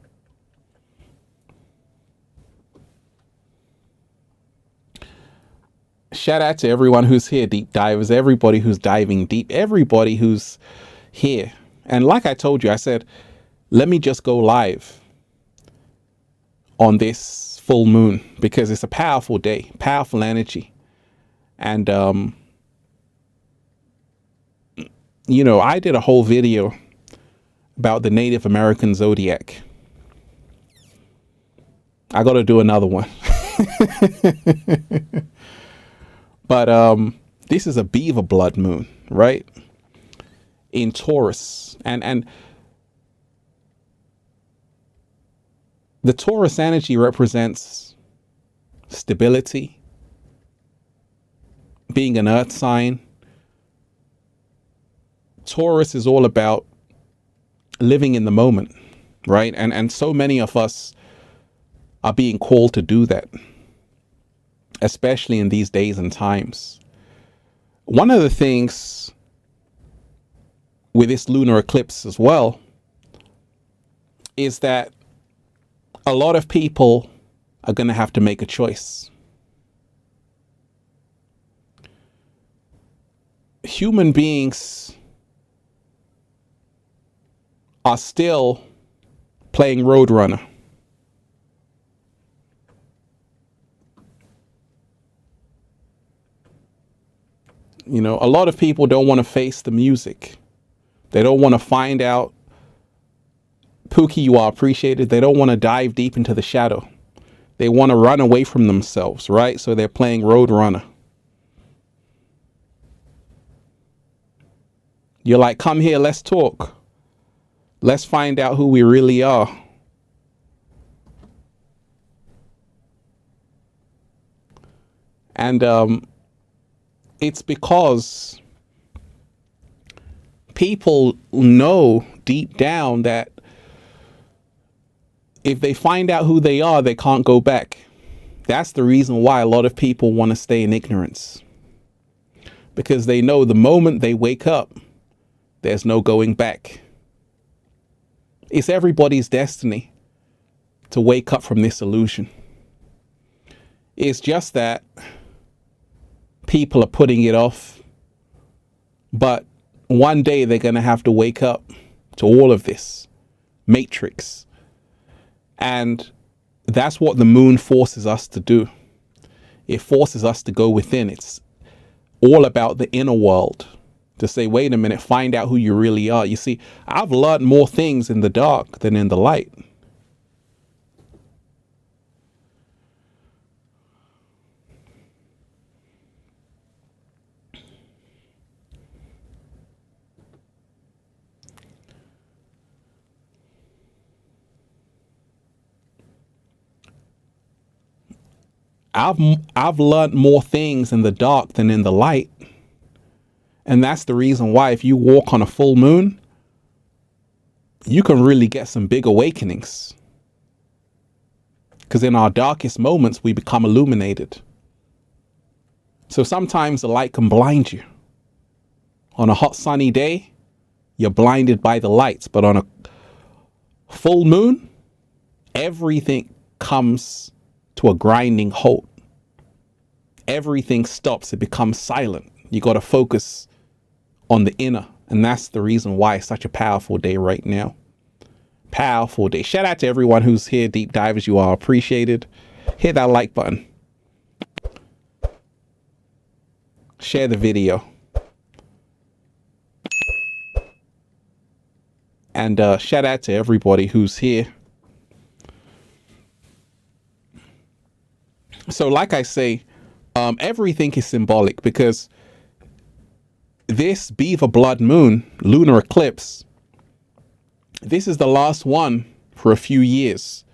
A: Shout out to everyone who's here, deep divers, everybody who's diving deep, everybody who's here. And like I told you, I said, let me just go live on this full moon, because it's a powerful day, powerful energy. And, you know, I did a whole video about the Native American zodiac. I got to do another one. But this is a Beaver blood moon, right? In Taurus. And the Taurus energy represents stability, being an earth sign. Taurus is all about living in the moment, right? And so many of us are being called to do that, especially in these days and times. One of the things with this lunar eclipse as well is that a lot of people are going to have to make a choice. Human beings are still playing Roadrunner. You know, a lot of people don't want to face the music. They don't want to find out, Pookie, you are appreciated. They don't want to dive deep into the shadow. They want to run away from themselves, right? So they're playing Roadrunner. You're like, come here, let's talk. Let's find out who we really are. And it's because people know deep down that if they find out who they are, they can't go back. That's the reason why a lot of people want to stay in ignorance. Because they know the moment they wake up, there's no going back. It's everybody's destiny to wake up from this illusion. It's just that people are putting it off. But one day they're going to have to wake up to all of this matrix. And that's what the moon forces us to do. It forces us to go within. It's all about the inner world, to say, wait a minute, find out who you really are. You see, I've learned more things in the dark than in the light. I've learned more things in the dark than in the light. And that's the reason why if you walk on a full moon, you can really get some big awakenings. Because in our darkest moments, we become illuminated. So sometimes the light can blind you. On a hot sunny day, you're blinded by the lights. But on a full moon, everything comes to a grinding halt. Everything stops. It becomes silent. You got to focus on the inner. And that's the reason why it's such a powerful day right now. Powerful day. Shout out to everyone who's here. Deep divers, you are appreciated. Hit that like button. Share the video. And shout out to everybody who's here. So like I say, everything is symbolic, because this Beaver blood moon, lunar eclipse, this is the last one for a few years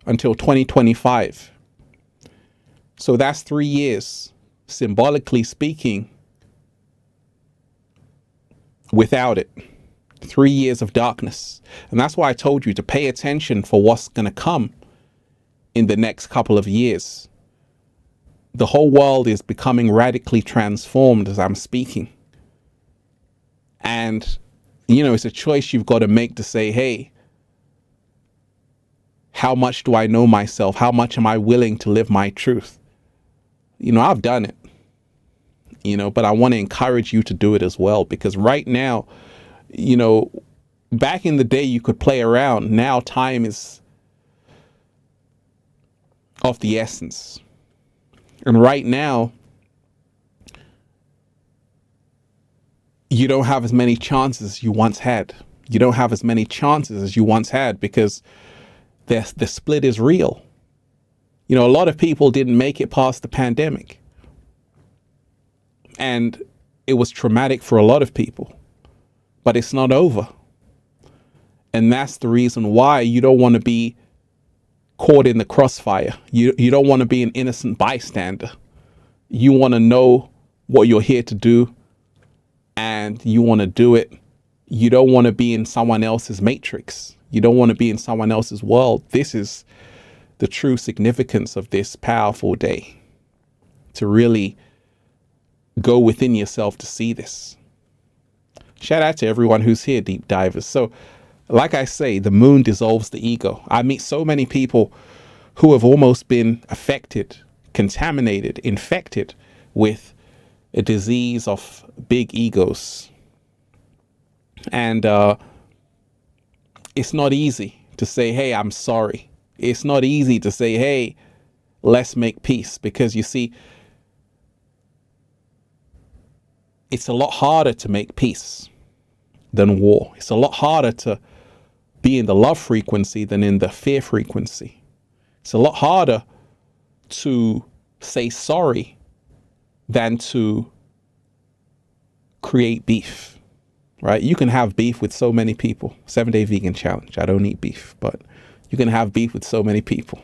A: until 2025. So that's 3 years, symbolically speaking, without it. 3 years of darkness. And that's why I told you to pay attention for what's going to come in the next couple of years. The whole world is becoming radically transformed as I'm speaking. And, you know, it's a choice you've got to make to say, hey, how much do I know myself? How much am I willing to live my truth? You know, I've done it, you know, but I want to encourage you to do it as well, because right now, you know, back in the day you could play around. Now time is of the essence. And right now, you don't have as many chances as you once had. You don't have as many chances as you once had, because the split is real. You know, a lot of people didn't make it past the pandemic. And it was traumatic for a lot of people. But it's not over. And that's the reason why you don't want to be caught in the crossfire. You don't want to be an innocent bystander. You want to know what you're here to do, and you want to do it. You don't want to be in someone else's matrix. You don't want to be in someone else's world. This is the true significance of this powerful day, to really go within yourself to see this. Shout out to everyone who's here, deep divers. So, like I say, the moon dissolves the ego. I meet so many people who have almost been affected, contaminated, infected with a disease of big egos. And it's not easy to say, hey, I'm sorry. It's not easy to say, hey, let's make peace. Because you see, it's a lot harder to make peace than war. It's a lot harder to be in the love frequency than in the fear frequency. It's a lot harder to say sorry than to create beef, right? You can have beef with so many people. 7-day vegan challenge. I don't eat beef, but you can have beef with so many people.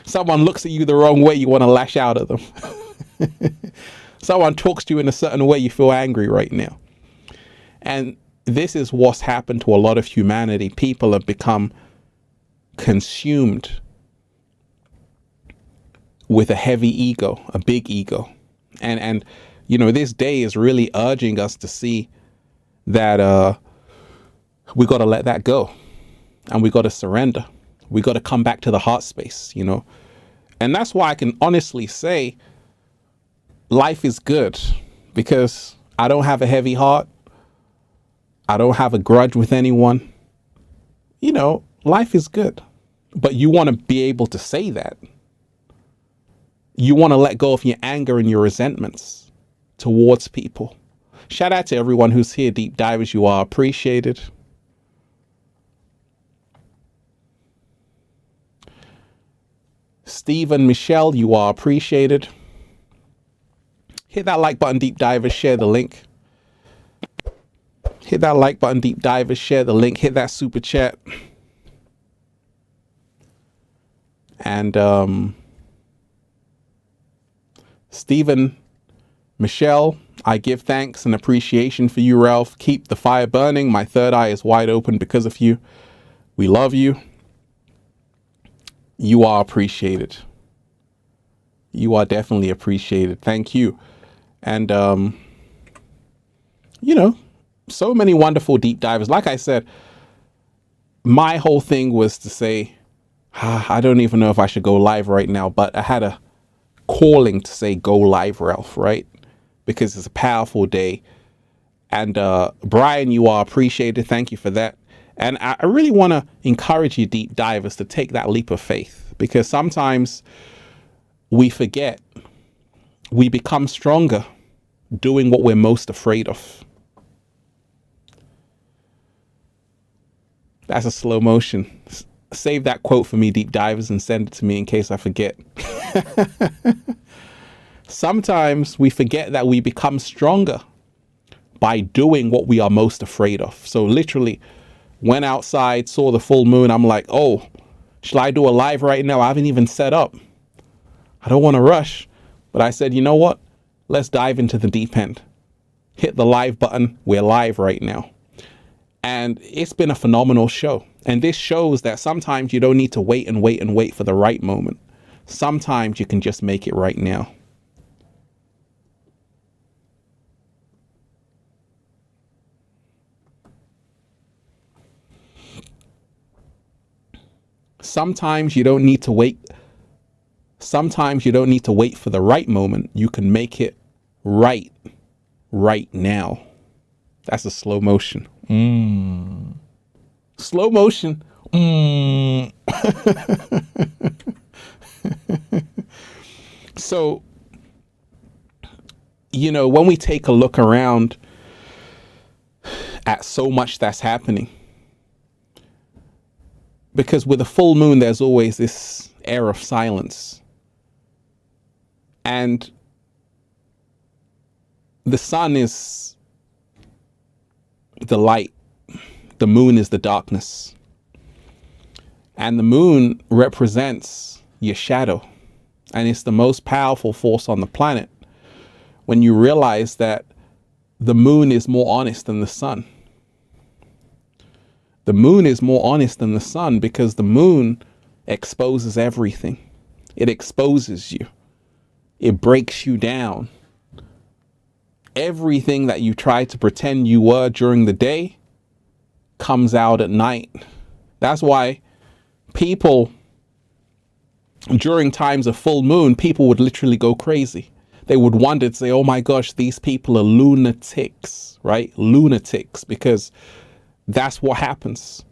A: Someone looks at you the wrong way, you want to lash out at them. Someone talks to you in a certain way, you feel angry right now. And this is what's happened to a lot of humanity. People have become consumed with a heavy ego, a big ego. And you know, this day is really urging us to see that we got to let that go, and we got to surrender. We got to come back to the heart space, you know. And that's why I can honestly say life is good, because I don't have a heavy heart. I don't have a grudge with anyone. You know, life is good. But you want to be able to say that. You want to let go of your anger and your resentments towards people. Shout out to everyone who's here, deep divers. You are appreciated. Stephen, Michelle, you are appreciated. Hit that like button, deep divers. Share the link. Hit that like button, deep divers. Share the link. Hit that super chat. And Stephen, Michelle, I give thanks and appreciation for you, Ralph. Keep the fire burning. My third eye is wide open because of you. We love you. You are appreciated. You are definitely appreciated. Thank you. And, you know, so many wonderful deep divers. Like I said, my whole thing was to say, I don't even know if I should go live right now, but I had a calling to say go live, Ralph, right? Because it's a powerful day. And Brian, you are appreciated. Thank you for that. And I really want to encourage you, deep divers, to take that leap of faith, because sometimes we forget we become stronger doing what we're most afraid of. That's a slow motion. Save that quote for me, deep divers, and send it to me in case I forget. Sometimes we forget that we become stronger by doing what we are most afraid of. So literally, went outside, saw the full moon. I'm like, oh, shall I do a live right now? I haven't even set up. I don't want to rush. But I said, you know what? Let's dive into the deep end. Hit the live button. We're live right now. And it's been a phenomenal show. And this shows that sometimes you don't need to wait and wait and wait for the right moment. Sometimes you can just make it right now. Sometimes you don't need to wait. Sometimes you don't need to wait for the right moment. You can make it right now. That's a slow motion. Slow motion. So, you know, when we take a look around at so much that's happening, because with a full moon, there's always this air of silence. And the sun is the light. The moon is the darkness. And the moon represents your shadow. And it's the most powerful force on the planet. When you realize that the moon is more honest than the sun. The moon is more honest than the sun because the moon exposes everything. It exposes you. It breaks you down. Everything that you tried to pretend you were during the day comes out at night. That's why people, during times of full moon, people would literally go crazy. They would wonder, say, oh my gosh, these people are lunatics, right? Lunatics, because that's what happens.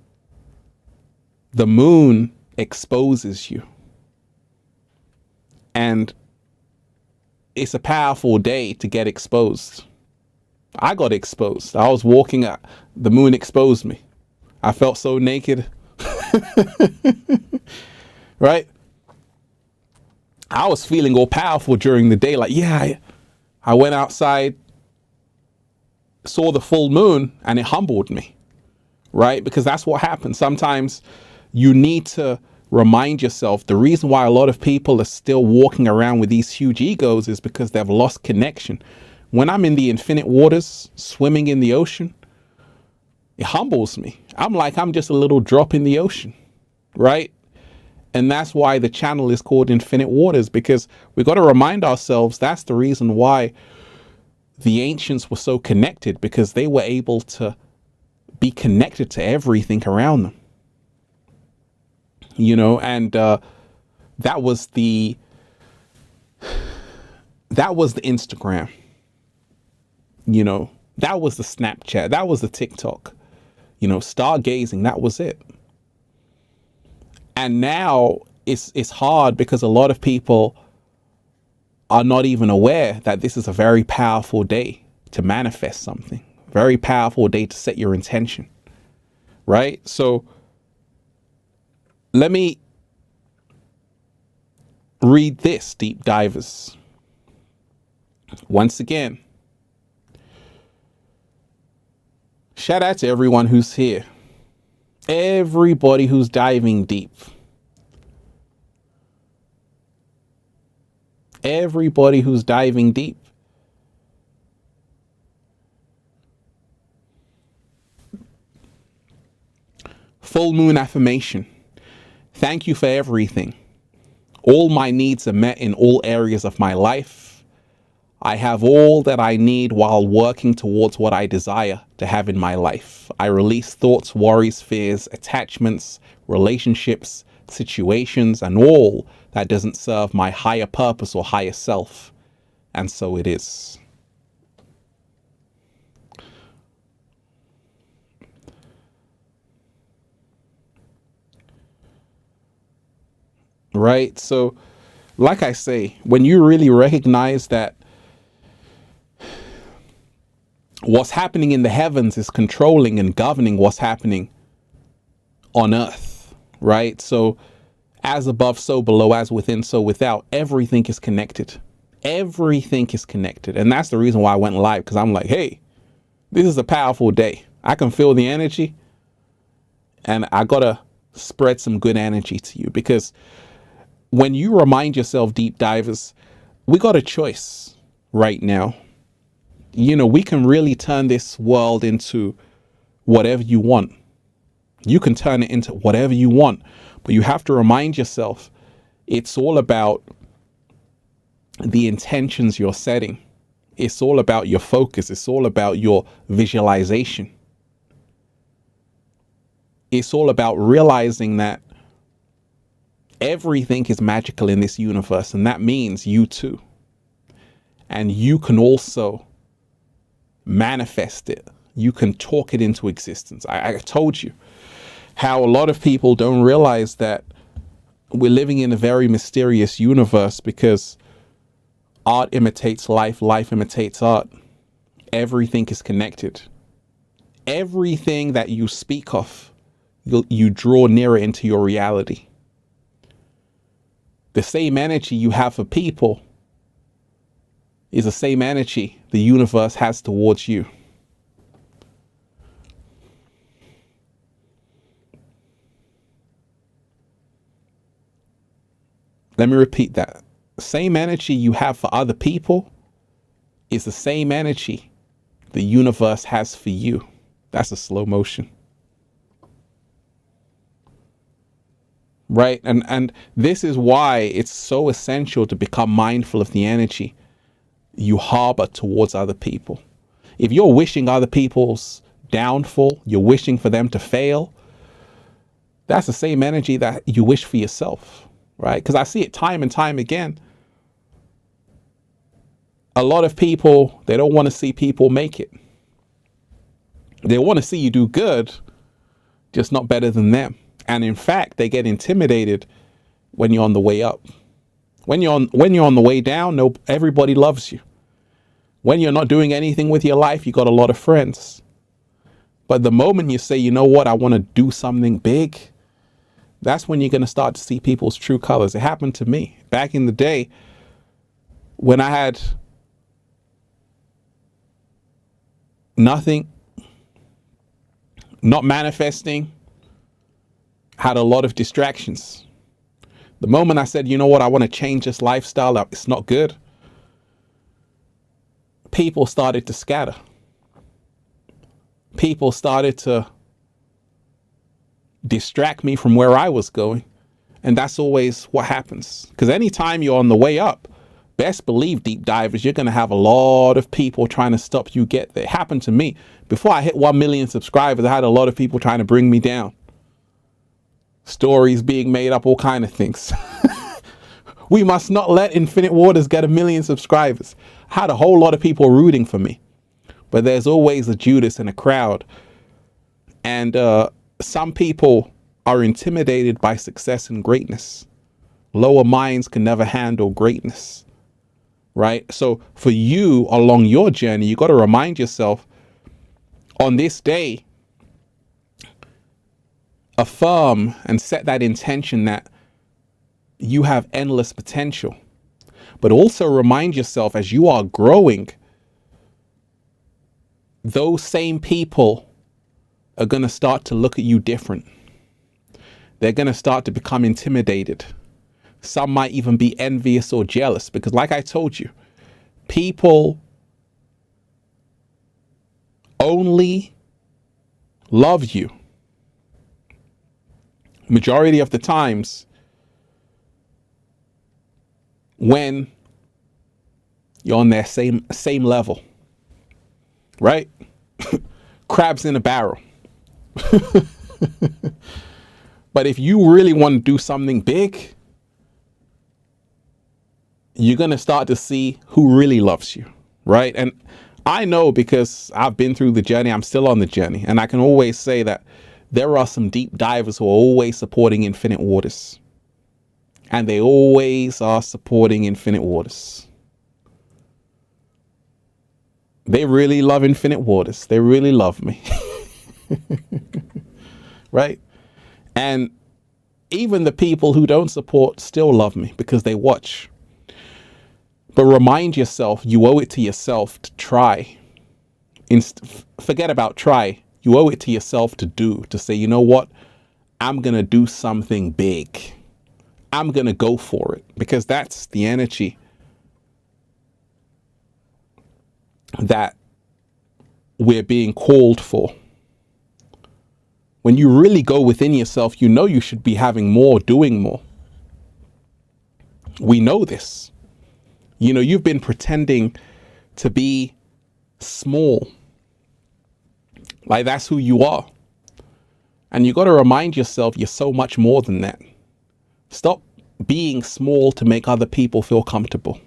A: The moon exposes you. And it's a powerful day to get exposed. I got exposed. I was walking up. The moon exposed me. I felt so naked. Right? I was feeling all powerful during the day. Like, yeah, I went outside, saw the full moon, and it humbled me. Right? Because that's what happens. Sometimes you need to remind yourself the reason why a lot of people are still walking around with these huge egos is because they've lost connection. When I'm in the infinite waters, swimming in the ocean, it humbles me. I'm just a little drop in the ocean, right? And that's why the channel is called Infinite Waters, because we got to remind ourselves that's the reason why the ancients were so connected, because they were able to be connected to everything around them. You know, and that was the Instagram. You know, that was the Snapchat. That was the TikTok. You know, stargazing, that was it. And now it's hard because a lot of people are not even aware that this is a very powerful day to manifest something. Very powerful day to set your intention. Right? So let me read this, deep divers. Once again, shout out to everyone who's here. Everybody who's diving deep. Everybody who's diving deep. Full moon affirmation. Thank you for everything. All my needs are met in all areas of my life. I have all that I need while working towards what I desire to have in my life. I release thoughts, worries, fears, attachments, relationships, situations, and all that doesn't serve my higher purpose or higher self. And so it is. Right? So, like I say, when you really recognize that what's happening in the heavens is controlling and governing what's happening on earth, right? So, as above, so below, as within, so without, everything is connected. Everything is connected. And that's the reason why I went live, because I'm like, hey, this is a powerful day. I can feel the energy, and I got to spread some good energy to you, because when you remind yourself, deep divers, we got a choice right now. You know, we can really turn this world into whatever you want. You can turn it into whatever you want, but you have to remind yourself it's all about the intentions you're setting. It's all about your focus. It's all about your visualization. It's all about realizing that everything is magical in this universe, and that means you too. And you can also manifest it. You can talk it into existence. I told you how a lot of people don't realize that we're living in a very mysterious universe, because art imitates life, life imitates art. Everything is connected. Everything that you speak of, you draw nearer into your reality. The same energy you have for people is the same energy the universe has towards you. Let me repeat that. Same energy you have for other people is the same energy the universe has for you. That's a slow motion. Right? And this is why it's so essential to become mindful of the energy you harbor towards other people. If you're wishing other people's downfall, you're wishing for them to fail, that's the same energy that you wish for yourself, right? Because I see it time and time again. A lot of people, they don't want to see people make it. They want to see you do good, just not better than them. And in fact, they get intimidated when you're on the way up. When you're on the way down, no, everybody loves you. When you're not doing anything with your life, you got a lot of friends. But the moment you say, you know what, I want to do something big, that's when you're going to start to see people's true colors. It happened to me back in the day when I had nothing, not manifesting, had a lot of distractions. The moment I said, you know what, I want to change this lifestyle up, it's not good, people started to scatter. People started to distract me from where I was going. And that's always what happens. Because anytime you're on the way up, best believe, deep divers, you're going to have a lot of people trying to stop you get there. It happened to me. Before I hit 1 million subscribers, I had a lot of people trying to bring me down. Stories being made up, all kind of things. We must not let Infinite Waters get 1 million subscribers. I had a whole lot of people rooting for me. but there's always a Judas in a crowd. And some people are intimidated by success and greatness. Lower minds can never handle greatness, right? So for you along your journey, you got to remind yourself on this day, affirm and set that intention that you have endless potential. But also remind yourself as you are growing, those same people are going to start to look at you different. They're going to start to become intimidated. Some might even be envious or jealous because, like I told you, people only love you majority of the times when you're on their same level, right? Crabs in a barrel. But if you really want to do something big, you're going to start to see who really loves you, right? And I know because I've been through the journey, I'm still on the journey. And I can always say that there are some deep divers who are always supporting Infinite Waters. And they always are supporting Infinite Waters. They really love Infinite Waters. They really love me. Right? And even the people who don't support still love me because they watch. But remind yourself, you owe it to yourself to try. Forget about try. You owe it to yourself to do, to say, you know what? I'm going to do something big. I'm going to go for it, because that's the energy that we're being called for. When you really go within yourself, you know you should be having more, doing more. We know this. You know, you've been pretending to be small. Like that's who you are. And you got to remind yourself you're so much more than that. Stop being small to make other people feel comfortable.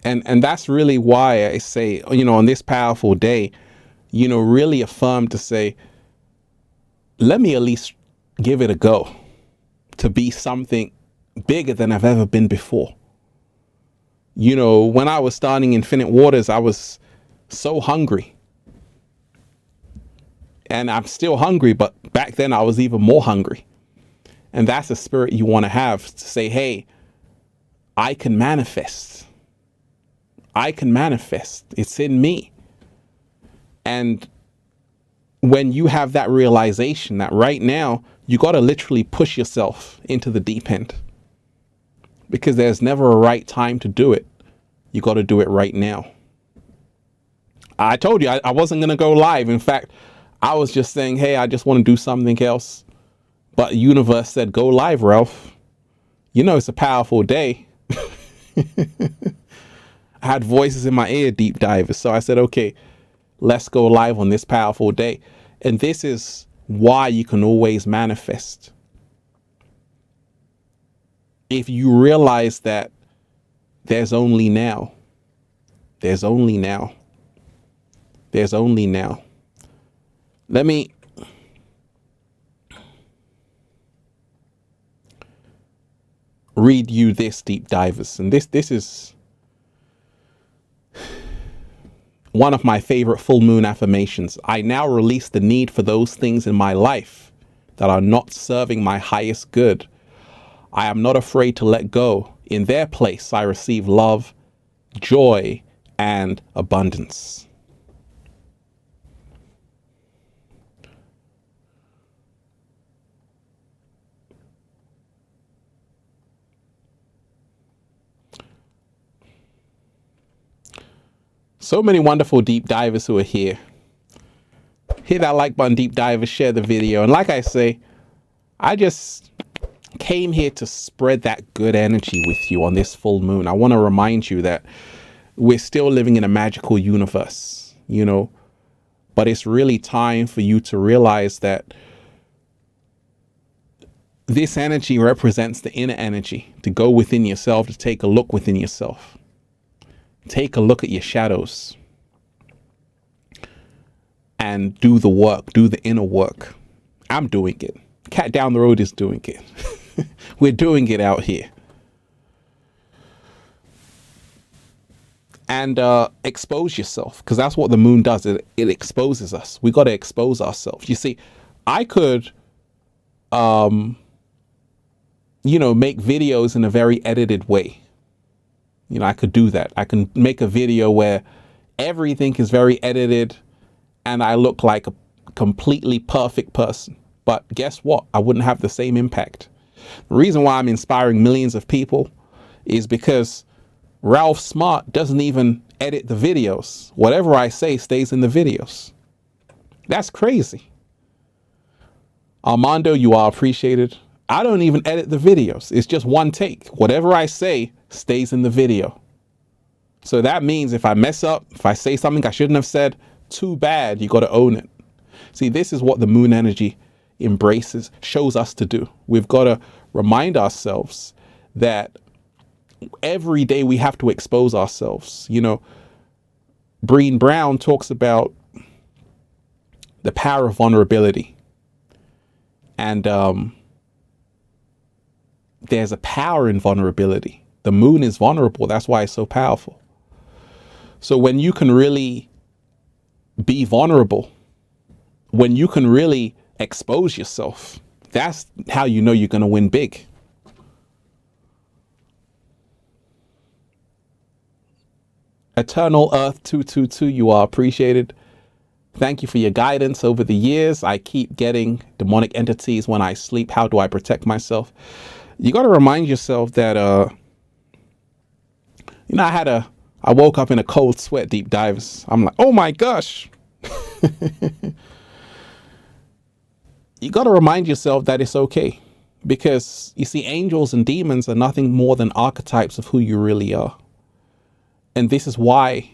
A: And that's really why I say, you know, on this powerful day, you know, really affirm to say, let me at least give it a go to be something bigger than I've ever been before. You know, when I was starting Infinite Waters, I was so hungry. And I'm still hungry, but back then I was even more hungry. And that's the spirit you want to have, to say, hey, I can manifest. I can manifest. It's in me. And when you have that realization that right now, you got to literally push yourself into the deep end, because there's never a right time to do it. You got to do it right now. I told you I wasn't going to go live. In fact, I was just saying, hey, I just want to do something else. But the universe said, go live, Ralph. You know, it's a powerful day. I had voices in my ear, deep divers. So I said, okay, let's go live on this powerful day. And this is why you can always manifest. If you realize that there's only now, there's only now, there's only now. Let me read you this, deep divers. And this is one of my favorite full moon affirmations. I now release the need for those things in my life that are not serving my highest good. I am not afraid to let go. In their place, I receive love, joy, and abundance. So many wonderful deep divers who are here. Hit that like button, deep divers, share the video. And like I say, I just came here to spread that good energy with you on this full moon. I want to remind you that we're still living in a magical universe, you know, but it's really time for you to realize that this energy represents the inner energy, to go within yourself, to take a look within yourself. Take a look at your shadows and do the work, do the inner work. I'm doing it. Cat down the road is doing it. We're doing it out here. And expose yourself, because that's what the moon does. It exposes us. We got to expose ourselves. You see, I could, make videos in a very edited way. I could do that. I can make a video where everything is very edited and I look like a completely perfect person. But guess what? I wouldn't have the same impact. The reason why I'm inspiring millions of people is because Ralph Smart doesn't even edit the videos. Whatever I say stays in the videos. That's crazy. Armando, you are appreciated. I don't even edit the videos. It's just one take. Whatever I say stays in the video. So that means if I mess up, if I say something I shouldn't have said, too bad, you got to own it. See, this is what the moon energy embraces, shows us to do. We've got to remind ourselves that every day we have to expose ourselves. Brené Brown talks about the power of vulnerability. And there's a power in vulnerability. The moon is vulnerable. That's why it's so powerful. So when you can really be vulnerable, when you can really expose yourself, that's how you know you're going to win big. Eternal Earth 222, you are appreciated. Thank you for your guidance over the years. I keep getting demonic entities when I sleep. How do I protect myself? You got to remind yourself that, I woke up in a cold sweat, deep divers. I'm like, oh my gosh. You got to remind yourself that it's okay, because you see, angels and demons are nothing more than archetypes of who you really are. And this is why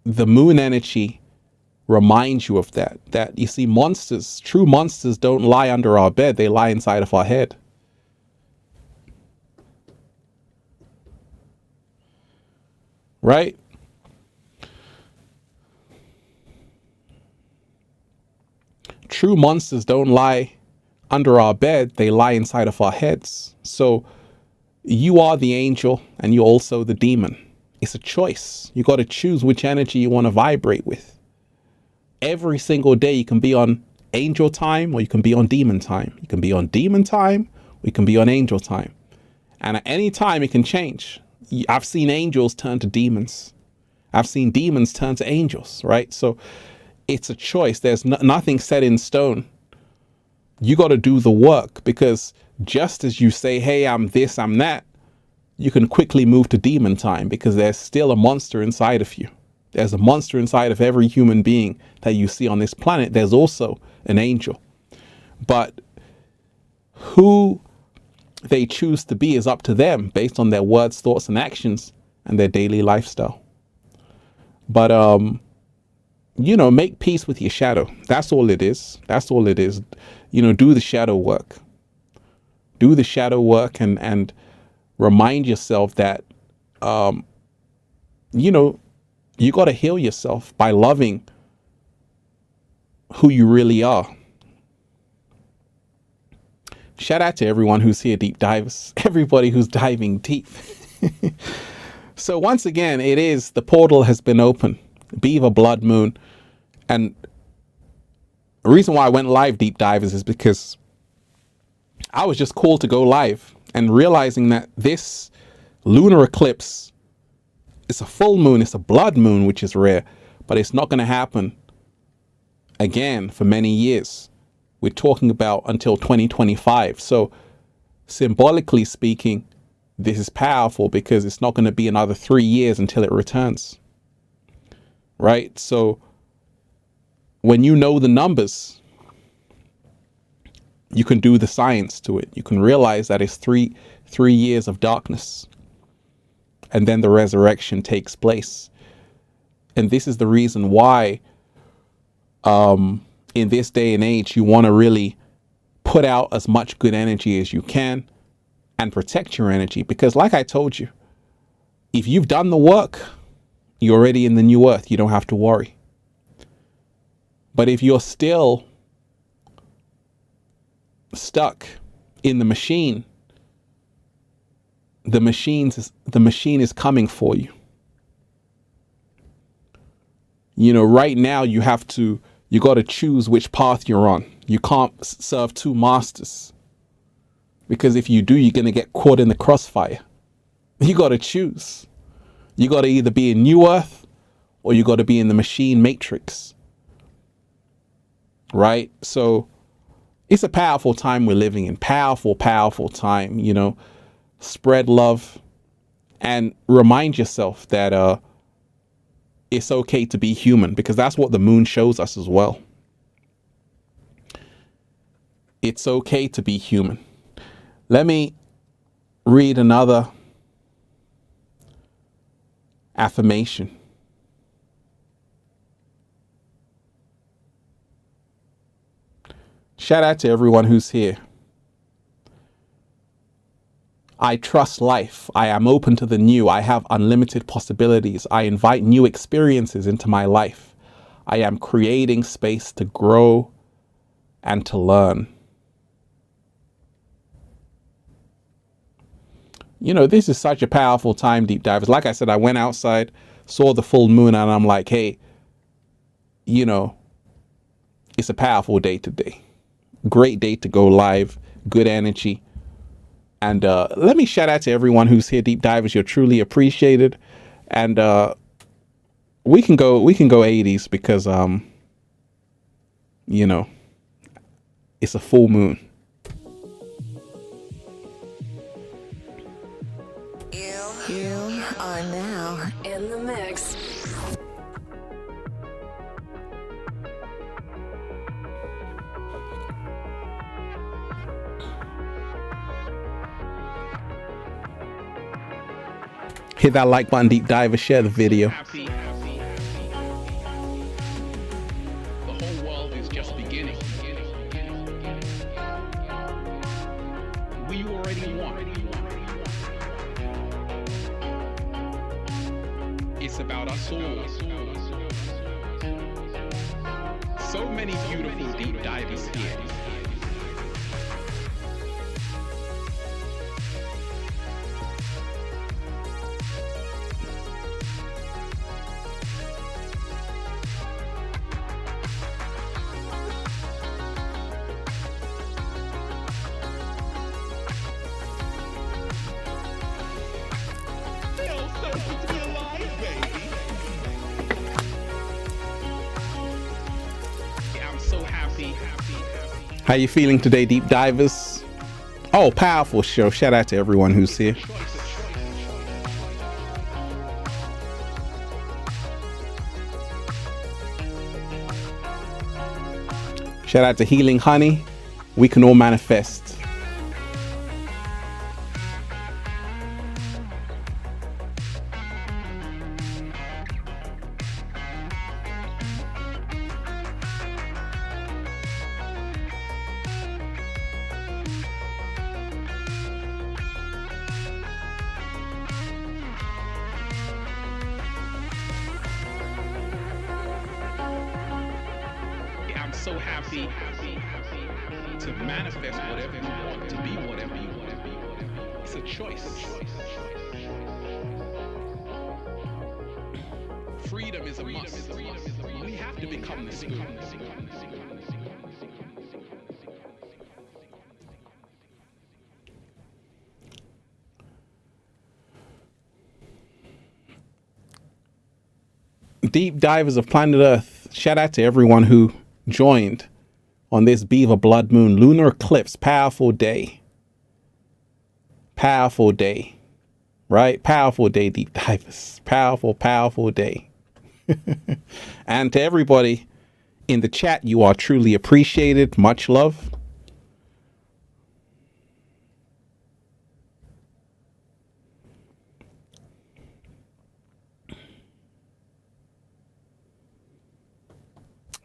A: the moon energy reminds you of that. That you see, monsters, true monsters don't lie under our bed. They lie inside of our head. Right? True monsters don't lie under our bed. They lie inside of our heads. So you are the angel and you're also the demon. It's a choice. You got to choose which energy you want to vibrate with. Every single day you can be on angel time or you can be on demon time. You can be on demon time or you can be on angel time. And at any time it can change. I've seen angels turn to demons. I've seen demons turn to angels, right? So it's a choice. There's nothing set in stone. You got to do the work, because just as you say, hey, I'm this, I'm that, you can quickly move to demon time, because there's still a monster inside of you. There's a monster inside of every human being that you see on this planet. There's also an angel. But who they choose to be is up to them based on their words, thoughts, and actions and their daily lifestyle. But, make peace with your shadow. That's all it is. That's all it is. Do the shadow work. Do the shadow work and remind yourself that, you got to heal yourself by loving who you really are. Shout out to everyone who's here, deep divers, everybody who's diving deep. So once again, the portal has been open. Beaver blood moon. And the reason why I went live, deep divers, is because I was just called to go live and realizing that this lunar eclipse, it's a full moon, it's a blood moon, which is rare, but it's not going to happen again for many years. We're talking about until 2025. So symbolically speaking, this is powerful because it's not going to be another 3 years until it returns. Right? So when you know the numbers, you can do the science to it. You can realize that it's three years of darkness. And then the resurrection takes place. And this is the reason why, in this day and age, you want to really put out as much good energy as you can and protect your energy. Because like I told you, if you've done the work, you're already in the new earth. You don't have to worry. But if you're still stuck in the machine, the machine is coming for you. You know, right now you got to choose which path you're on. You can't serve two masters, because if you do, you're going to get caught in the crossfire. You got to choose. You got to either be in New Earth or you got to be in the machine matrix. Right? So it's a powerful time we're living in. Powerful, powerful time. You know, spread love and remind yourself that it's okay to be human, because that's what the moon shows us as well. It's okay to be human. Let me read another affirmation. Shout out to everyone who's here. I trust life. I am open to the new. I have unlimited possibilities. I invite new experiences into my life. I am creating space to grow and to learn. You know, this is such a powerful time, deep divers. Like I said, I went outside, saw the full moon, and I'm like, hey, you know, it's a powerful day today. Great day to go live. Good energy. And let me shout out to everyone who's here, deep divers. You're truly appreciated. And we can go 80s because you know, it's a full moon.
B: You are now in the mix.
A: Hit that like button, deep diver, share the video.
C: Happy. The whole world is just beginning. We already won. It's about us all. So many beautiful deep divers here.
A: How you feeling today, deep divers? Oh, powerful show. Shout out to everyone who's here. Shout out to Healing Honey. We can all manifest.
C: So happy to manifest whatever you want, to be whatever you want to be. It's a choice. Freedom is a must. We have to become the spoon.
A: Deep divers of planet Earth, shout out to everyone who joined on this Beaver blood moon lunar eclipse. Powerful day, right? Powerful day, deep divers. Powerful day. And to everybody in the chat, you are truly appreciated. Much love.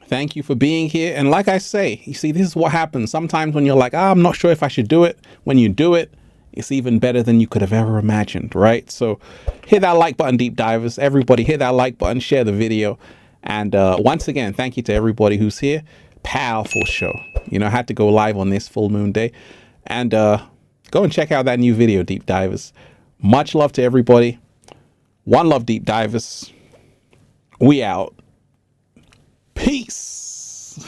A: Thank you for being here. And like I say, you see, this is what happens sometimes when you're like, I'm not sure if I should do it. When you do it, it's even better than you could have ever imagined, right? So hit that like button, deep divers. Everybody hit that like button, share the video. And once again, thank you to everybody who's here. Powerful show. You know, I had to go live on this full moon day. And go and check out that new video, deep divers. Much love to everybody. One love, deep divers. We out. Peace.